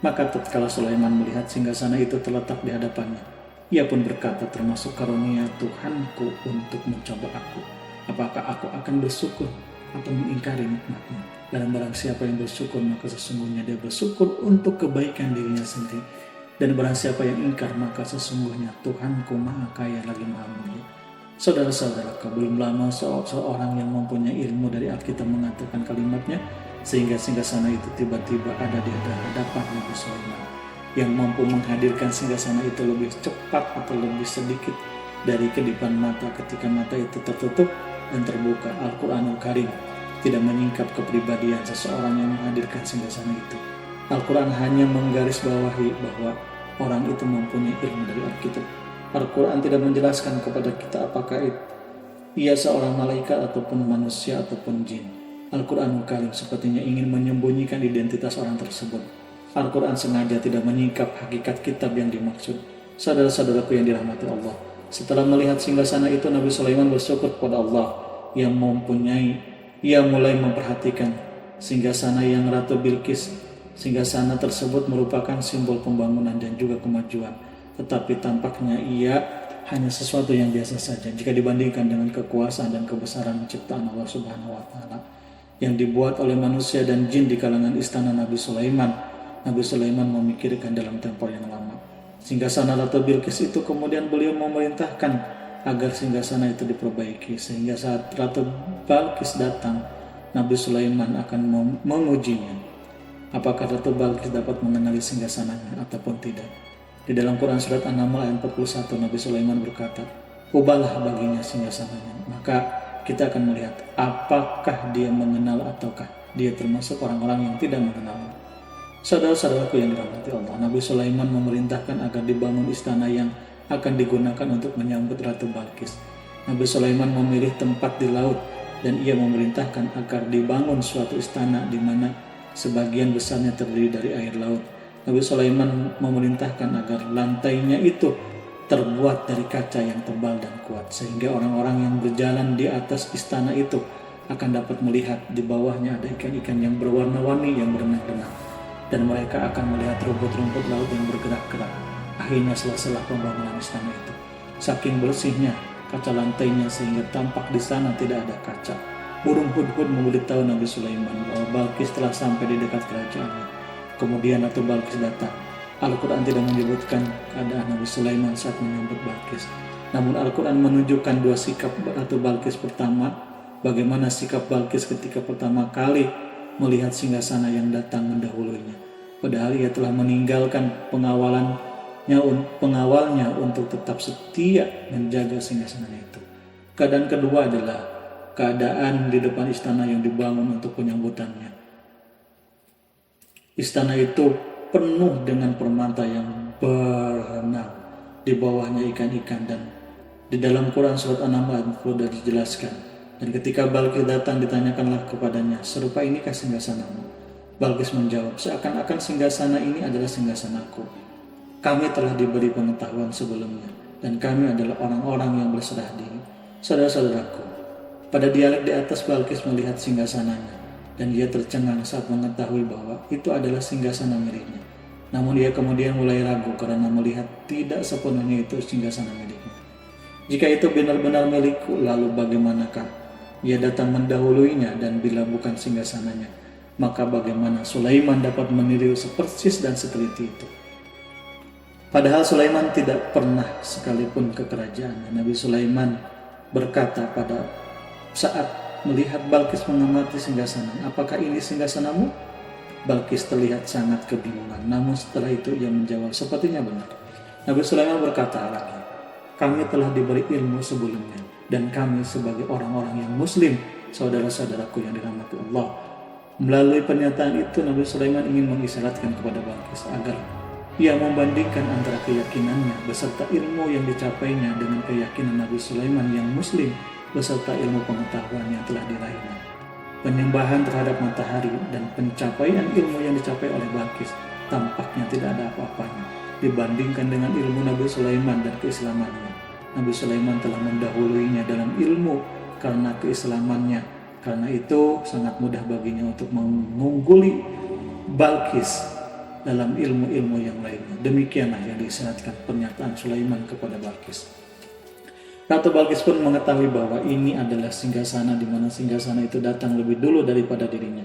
Maka tatkala Sulaiman melihat singgasana itu terletak di hadapannya, ia pun berkata, termasuk karunia Tuhanku untuk mencoba aku. Apakah aku akan bersyukur atau mengingkari nikmatnya? Dan barang siapa yang bersyukur, maka sesungguhnya dia bersyukur untuk kebaikan dirinya sendiri. Dan barang siapa yang ingkar, maka sesungguhnya Tuhanku maha kaya lagi maha mulia. Saudara-saudara, belum lama seorang yang mempunyai ilmu dari Alkitab mengatakan kalimatnya, sehingga singgasana itu tiba-tiba ada di hadapan Nabi Sulaiman, yang mampu menghadirkan singgasana itu lebih cepat atau lebih sedikit dari kedipan mata ketika mata itu tertutup dan terbuka. Al-Quranul Karim tidak menyingkap kepribadian seseorang yang menghadirkan singgasana itu. Al-Quran hanya menggarisbawahi bahwa orang itu mempunyai ilmu dari Alkitab. Al-Quran tidak menjelaskan kepada kita apakah ia seorang malaikat ataupun manusia ataupun jin. Al-Quranul Karim sepertinya ingin menyembunyikan identitas orang tersebut. Al-Quran sengaja tidak menyingkap hakikat kitab yang dimaksud. Saudara-saudaraku yang dirahmati Allah, setelah melihat singgasana itu, Nabi Sulaiman bersyukur kepada Allah yang mempunyai. Ia mulai memperhatikan singgasana yang Ratu Bilqis. Singgasana tersebut merupakan simbol pembangunan dan juga kemajuan. Tetapi tampaknya ia hanya sesuatu yang biasa saja jika dibandingkan dengan kekuasaan dan kebesaran ciptaan Allah Subhanahu wa Ta'ala yang dibuat oleh manusia dan jin di kalangan istana Nabi Sulaiman. Nabi Sulaiman memikirkan dalam tempo yang lama. Singgasana Ratu Bilqis itu kemudian beliau memerintahkan agar singgasana itu diperbaiki, sehingga saat Ratu Bilqis datang, Nabi Sulaiman akan mengujinya. Apakah Ratu Bilqis dapat mengenali singgasananya ataupun tidak? Di dalam Quran surat An-Naml ayat 41, Nabi Sulaiman berkata, "Ubahlah baginya singgasananya." Maka kita akan melihat apakah dia mengenal ataukah dia termasuk orang-orang yang tidak mengenal. Saudara-saudaraku yang dirahmati Allah, Nabi Sulaiman memerintahkan agar dibangun istana yang akan digunakan untuk menyambut Ratu Bilqis. Nabi Sulaiman memilih tempat di laut dan ia memerintahkan agar dibangun suatu istana di mana sebagian besarnya terdiri dari air laut. Nabi Sulaiman memerintahkan agar lantainya itu terbuat dari kaca yang tebal dan kuat, sehingga orang-orang yang berjalan di atas istana itu akan dapat melihat di bawahnya ada ikan-ikan yang berwarna-warni yang berenang-renang, dan mereka akan melihat rumput-rumput laut yang bergerak-gerak. Akhirnya selesailah pembangunan istana itu. Saking bersihnya kaca lantainya sehingga tampak di sana tidak ada kaca. Burung hudhud memberitahu Nabi Sulaiman bahwa Bilqis telah sampai di dekat kerajaannya. Kemudian Ratu Bilqis datang. Al-Quran tidak menyebutkan keadaan Nabi Sulaiman saat menyambut Bilqis. Namun Al-Quran menunjukkan dua sikap Ratu Bilqis. Pertama, bagaimana sikap Bilqis ketika pertama kali melihat singgasana yang datang mendahulunya. Padahal ia telah meninggalkan pengawalnya untuk tetap setia menjaga singgasana itu. Keadaan kedua adalah keadaan di depan istana yang dibangun untuk penyambutannya. Istana itu penuh dengan permata yang berenang, di bawahnya ikan-ikan, dan di dalam Quran surat An-Naml ayat 40 sudah dijelaskan. Dan ketika Bilqis datang ditanyakanlah kepadanya, "Serupa inikah singgasanamu?" Bilqis menjawab, "Seakan-akan singgasana ini adalah singgasanaku. Kami telah diberi pengetahuan sebelumnya dan kami adalah orang-orang yang berserah diri." Saudara-saudaraku, pada dialek di atas Bilqis melihat singgasananya dan ia tercengang saat mengetahui bahwa itu adalah singgasana miliknya. Namun ia kemudian mulai ragu karena melihat tidak sepenuhnya itu singgasana miliknya. Jika itu benar-benar milikku, lalu bagaimanakah ia datang mendahuluinya, dan bila bukan singgasananya, maka bagaimana Sulaiman dapat meniru sepersis dan seteliti itu? Padahal Sulaiman tidak pernah sekalipun ke kerajaannya. Nabi Sulaiman berkata pada saat melihat Bilqis mengamati singgasana, "Apakah ini singgasanamu?" Bilqis terlihat sangat kebingungan. Namun setelah itu ia menjawab, "Sepertinya benar." Nabi Sulaiman berkata lagi, "Kami telah diberi ilmu sebelumnya dan kami sebagai orang-orang yang muslim, saudara-saudaraku yang dirahmati Allah." Melalui pernyataan itu Nabi Sulaiman ingin mengisyaratkan kepada Bilqis agar ia membandingkan antara keyakinannya beserta ilmu yang dicapainya dengan keyakinan Nabi Sulaiman yang muslim beserta ilmu pengetahuan yang telah diraihnya. Penyembahan terhadap matahari dan pencapaian ilmu yang dicapai oleh Bilqis tampaknya tidak ada apa-apanya dibandingkan dengan ilmu Nabi Sulaiman dan keislamannya. Nabi Sulaiman telah mendahuluinya dalam ilmu karena keislamannya. Karena itu sangat mudah baginya untuk mengungguli Bilqis dalam ilmu-ilmu yang lainnya. Demikianlah yang disyaratkan pernyataan Sulaiman kepada Bilqis. Ratu Bilqis pun mengetahui bahwa ini adalah singgasana di mana singgasana itu datang lebih dulu daripada dirinya.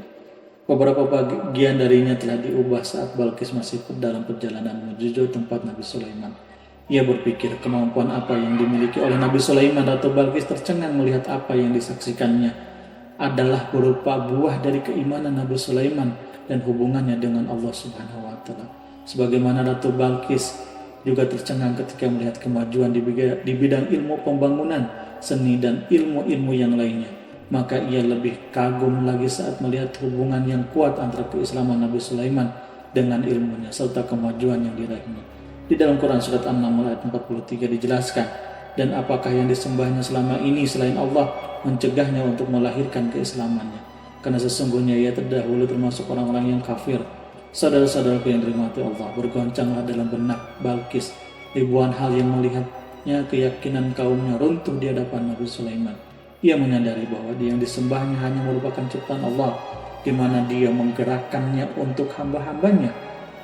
Beberapa bagian darinya telah diubah saat Bilqis masih dalam perjalanan menuju tempat Nabi Sulaiman. Ia berpikir kemampuan apa yang dimiliki oleh Nabi Sulaiman. Ratu Bilqis tercengang melihat apa yang disaksikannya adalah berupa buah dari keimanan Nabi Sulaiman dan hubungannya dengan Allah Subhanahu wa Ta'ala. Sebagaimana Ratu Bilqis juga tercengang ketika melihat kemajuan di bidang ilmu pembangunan, seni, dan ilmu-ilmu yang lainnya. Maka ia lebih kagum lagi saat melihat hubungan yang kuat antara keislaman Nabi Sulaiman dengan ilmunya serta kemajuan yang diraihnya. Di dalam Quran surat An-Naml ayat 43 dijelaskan, "Dan apakah yang disembahnya selama ini selain Allah mencegahnya untuk melahirkan keislamannya? Karena sesungguhnya ia terdahulu termasuk orang-orang yang kafir." Saudara-saudaraku yang dirahmati Allah, bergoncanglah dalam benak Bilqis ribuan hal yang melihatnya keyakinan kaumnya runtuh di hadapan Nabi Sulaiman. Ia menyadari bahwa dia yang disembahnya hanya merupakan ciptaan Allah, di mana dia menggerakkannya untuk hamba-hambanya.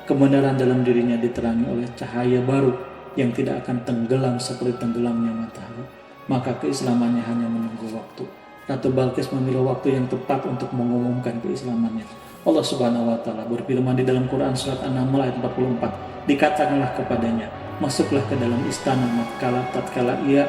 Kebenaran dalam dirinya diterangi oleh cahaya baru yang tidak akan tenggelam seperti tenggelamnya matahari. Maka keislamannya hanya menunggu waktu. Ratu Bilqis memilih waktu yang tepat untuk mengumumkan keislamannya. Allah Subhanahu wa Ta'ala berfirman di dalam Quran surat An-Naml ayat 44, "Dikatakanlah kepadanya, masuklah ke dalam istana. Tatkala ia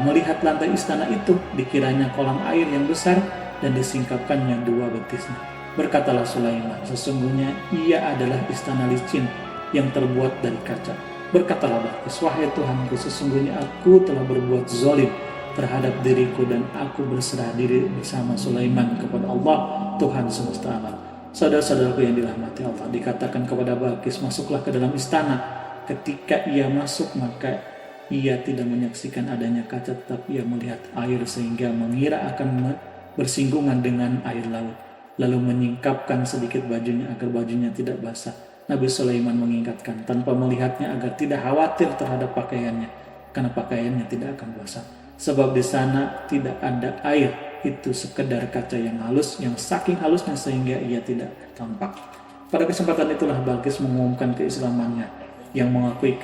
melihat lantai istana itu, dikiranya kolam air yang besar dan disingkapkannya dua betisnya. Berkatalah Sulaiman, sesungguhnya ia adalah istana licin yang terbuat dari kaca. Berkatalah Balqis, wahai Tuhanku, sesungguhnya aku telah berbuat zalim terhadap diriku dan aku berserah diri bersama Sulaiman kepada Allah, Tuhan semesta alam. Saudara-saudaraku yang dirahmati Allah, dikatakan kepada Balqis, masuklah ke dalam istana. Ketika ia masuk, maka ia tidak menyaksikan adanya kaca, tetapi ia melihat air sehingga mengira akan bersinggungan dengan air laut. Lalu menyingkapkan sedikit bajunya agar bajunya tidak basah. Nabi Sulaiman mengingatkan tanpa melihatnya agar tidak khawatir terhadap pakaiannya, karena pakaiannya tidak akan basah. Sebab di sana tidak ada air, itu sekedar kaca yang halus, yang saking halusnya sehingga ia tidak tampak. Pada kesempatan itulah Balqis mengumumkan keislamannya, yang mengakui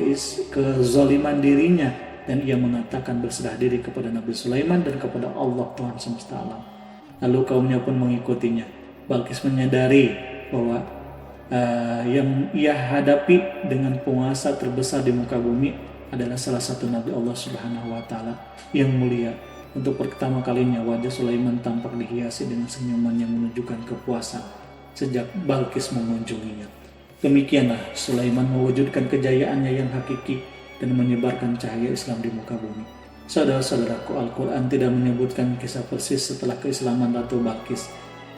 kezaliman dirinya, dan ia mengatakan berserah diri kepada Nabi Sulaiman dan kepada Allah Tuhan semesta alam. Lalu kaumnya pun mengikutinya. Balqis menyadari bahwa yang ia hadapi dengan penguasa terbesar di muka bumi adalah salah satu Nabi Allah Subhanahu wa Ta'ala yang mulia. Untuk pertama kalinya wajah Sulaiman tampak dihiasi dengan senyuman yang menunjukkan kepuasan sejak Balqis mengunjunginya. Demikianlah Sulaiman mewujudkan kejayaannya yang hakiki dan menyebarkan cahaya Islam di muka bumi. Saudara-saudaraku, Al-Quran tidak menyebutkan kisah persis setelah keislaman Ratu Balqis.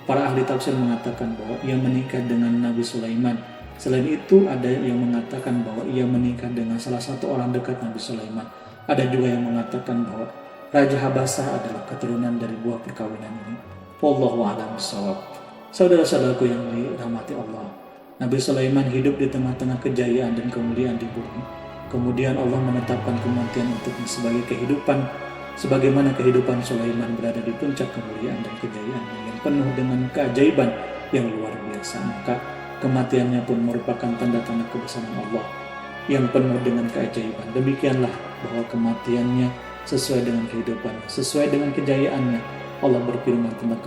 Para ahli tafsir mengatakan bahwa ia menikah dengan Nabi Sulaiman. Selain itu, ada yang mengatakan bahwa ia menikah dengan salah satu orang dekat Nabi Sulaiman. Ada juga yang mengatakan bahwa Raja Habasah adalah keturunan dari buah perkawinan ini. Wallahu a'lam bishawab. Saudara-saudaraku yang dirahmati Allah, Nabi Sulaiman hidup di tengah-tengah kejayaan dan kemuliaan di bumi. Kemudian Allah menetapkan kematian untuknya sebagai kehidupan, sebagaimana kehidupan Sulaiman berada di puncak kemuliaan dan kejayaannya yang penuh dengan keajaiban yang luar biasa. Maka kematiannya pun merupakan tanda-tanda kebesaran Allah yang penuh dengan keajaiban. Demikianlah bahwa kematiannya sesuai dengan kehidupannya, sesuai dengan kejayaannya. Allah berfirman tentang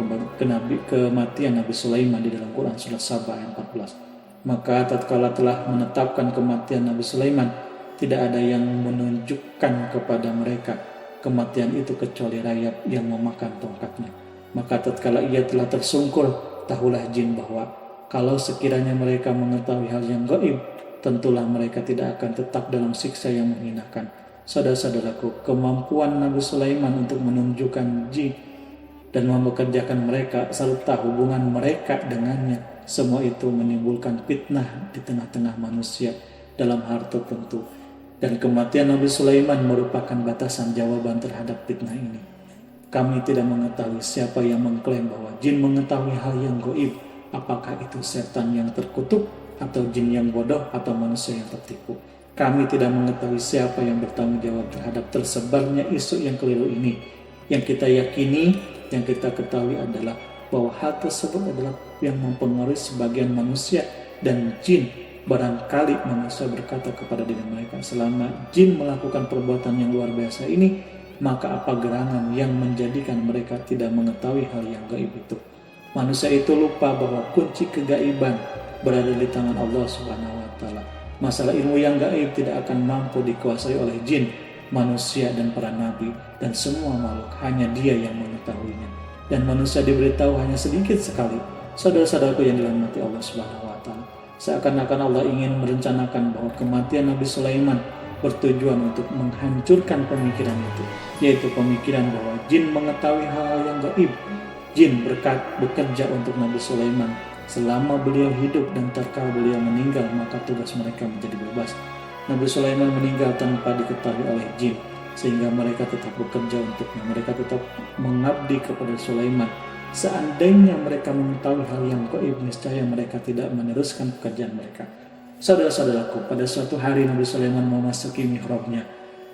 kematian Nabi Sulaiman di dalam Quran surah Saba ayat 14. Maka tatkala telah menetapkan kematian Nabi Sulaiman, tidak ada yang menunjukkan kepada mereka kematian itu kecuali rayap yang memakan tongkatnya. Maka tatkala ia telah tersungkur, tahulah jin bahwa kalau sekiranya mereka mengetahui hal yang gaib, tentulah mereka tidak akan tetap dalam siksa yang menghinakan. Saudara-saudaraku, kemampuan Nabi Sulaiman untuk menunjukkan jin dan mempekerjakan mereka serta hubungan mereka dengannya, semua itu menimbulkan fitnah di tengah-tengah manusia dalam hal tertentu. Dan kematian Nabi Sulaiman merupakan batasan jawaban terhadap fitnah ini. Kami tidak mengetahui siapa yang mengklaim bahwa jin mengetahui hal yang gaib, apakah itu setan yang terkutuk atau jin yang bodoh atau manusia yang tertipu. Kami tidak mengetahui siapa yang bertanggung jawab terhadap tersebarnya isu yang keliru ini. Yang kita yakini, yang kita ketahui adalah bahwa hal tersebut adalah yang mempengaruhi sebagian manusia dan jin. Barangkali manusia berkata kepada diri mereka, selama jin melakukan perbuatan yang luar biasa ini, maka apa gerangan yang menjadikan mereka tidak mengetahui hal yang gaib itu? Manusia itu lupa bahwa kunci kegaiban berada di tangan Allah Subhanahu wa Ta'ala. Masalah ilmu yang gaib tidak akan mampu dikuasai oleh jin, manusia dan para nabi dan semua makhluk. Hanya Dia yang mengetahuinya. Dan manusia diberitahu hanya sedikit sekali. Saudara-saudaraku yang dirahmati Allah Subhanahu wa Ta'ala, seakan-akan Allah ingin merencanakan bahwa kematian Nabi Sulaiman bertujuan untuk menghancurkan pemikiran itu, yaitu pemikiran bahwa jin mengetahui hal-hal yang gaib. Jin bekerja untuk Nabi Sulaiman selama beliau hidup, dan tatkala beliau meninggal maka tugas mereka menjadi bebas. Nabi Sulaiman meninggal tanpa diketahui oleh jin, sehingga mereka tetap bekerja untuknya. Mereka tetap mengabdi kepada Sulaiman. Seandainya mereka mengetahui hal yang gaib, niscaya mereka tidak meneruskan pekerjaan mereka. Saudara-saudaraku, pada suatu hari Nabi Sulaiman memasuki mihrabnya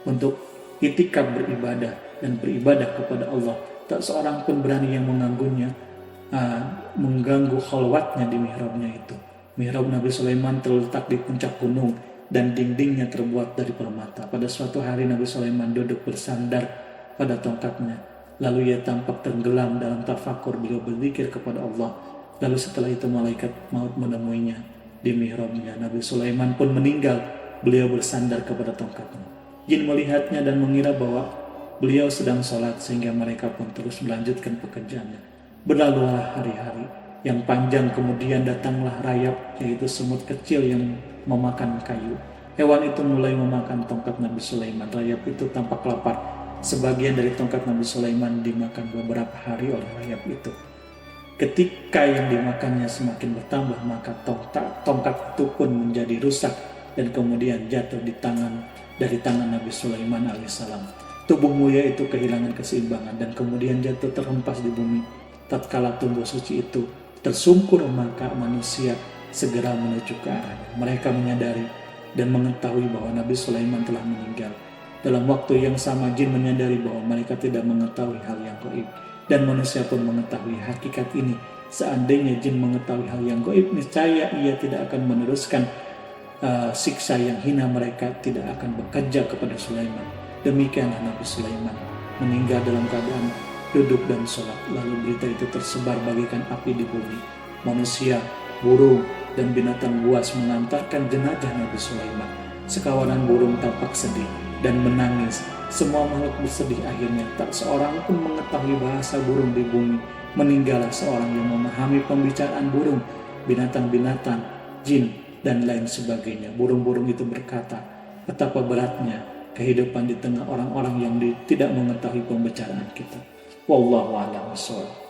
untuk itikaf beribadah dan beribadah kepada Allah. Tak seorang pun berani yang mengganggu khalwatnya di mihrabnya itu. Mihrab Nabi Sulaiman terletak di puncak gunung dan dindingnya terbuat dari permata. Pada suatu hari Nabi Sulaiman duduk bersandar pada tongkatnya. Lalu ia tampak tenggelam dalam tafakur. Beliau berzikir kepada Allah. Lalu setelah itu malaikat maut menemuinya di mihrabnya. Nabi Sulaiman pun meninggal beliau bersandar kepada tongkatnya. Jin melihatnya dan mengira bahwa beliau sedang sholat, sehingga mereka pun terus melanjutkan pekerjaannya. Berlalulah hari-hari yang panjang, kemudian datanglah rayap, yaitu semut kecil yang memakan kayu. Hewan itu mulai memakan tongkat Nabi Sulaiman. Rayap itu tampak lapar. Sebagian dari tongkat Nabi Sulaiman dimakan beberapa hari oleh rayap itu. Ketika yang dimakannya semakin bertambah, maka tongkat itu pun menjadi rusak dan kemudian jatuh dari tangan Nabi Sulaiman alaihissalam. Tubuh mulia itu kehilangan keseimbangan dan kemudian jatuh terhempas di bumi. Tatkala tubuh suci itu tersungkur, maka manusia segera menuju ke arahnya. Mereka menyadari dan mengetahui bahwa Nabi Sulaiman telah meninggal. Dalam waktu yang sama, jin menyadari bahwa mereka tidak mengetahui hal yang gaib, dan manusia pun mengetahui hakikat ini. Seandainya jin mengetahui hal yang gaib, niscaya ia tidak akan meneruskan siksa yang hina. Mereka tidak akan bekerja kepada Sulaiman. Demikianlah Nabi Sulaiman meninggal dalam keadaan duduk dan sholat. Lalu berita itu tersebar bagaikan api di bumi. Manusia, burung, dan binatang buas mengantarkan jenazah Nabi Sulaiman. Sekawanan burung tampak sedih dan menangis. Semua makhluk bersedih akhirnya. Tak seorang pun mengetahui bahasa burung di bumi. Meninggallah seorang yang memahami pembicaraan burung, binatang-binatang, jin, dan lain sebagainya. Burung-burung itu berkata, betapa beratnya kehidupan di tengah orang-orang yang tidak mengetahui pembicaraan kita. Wallahu a'lam bishawab.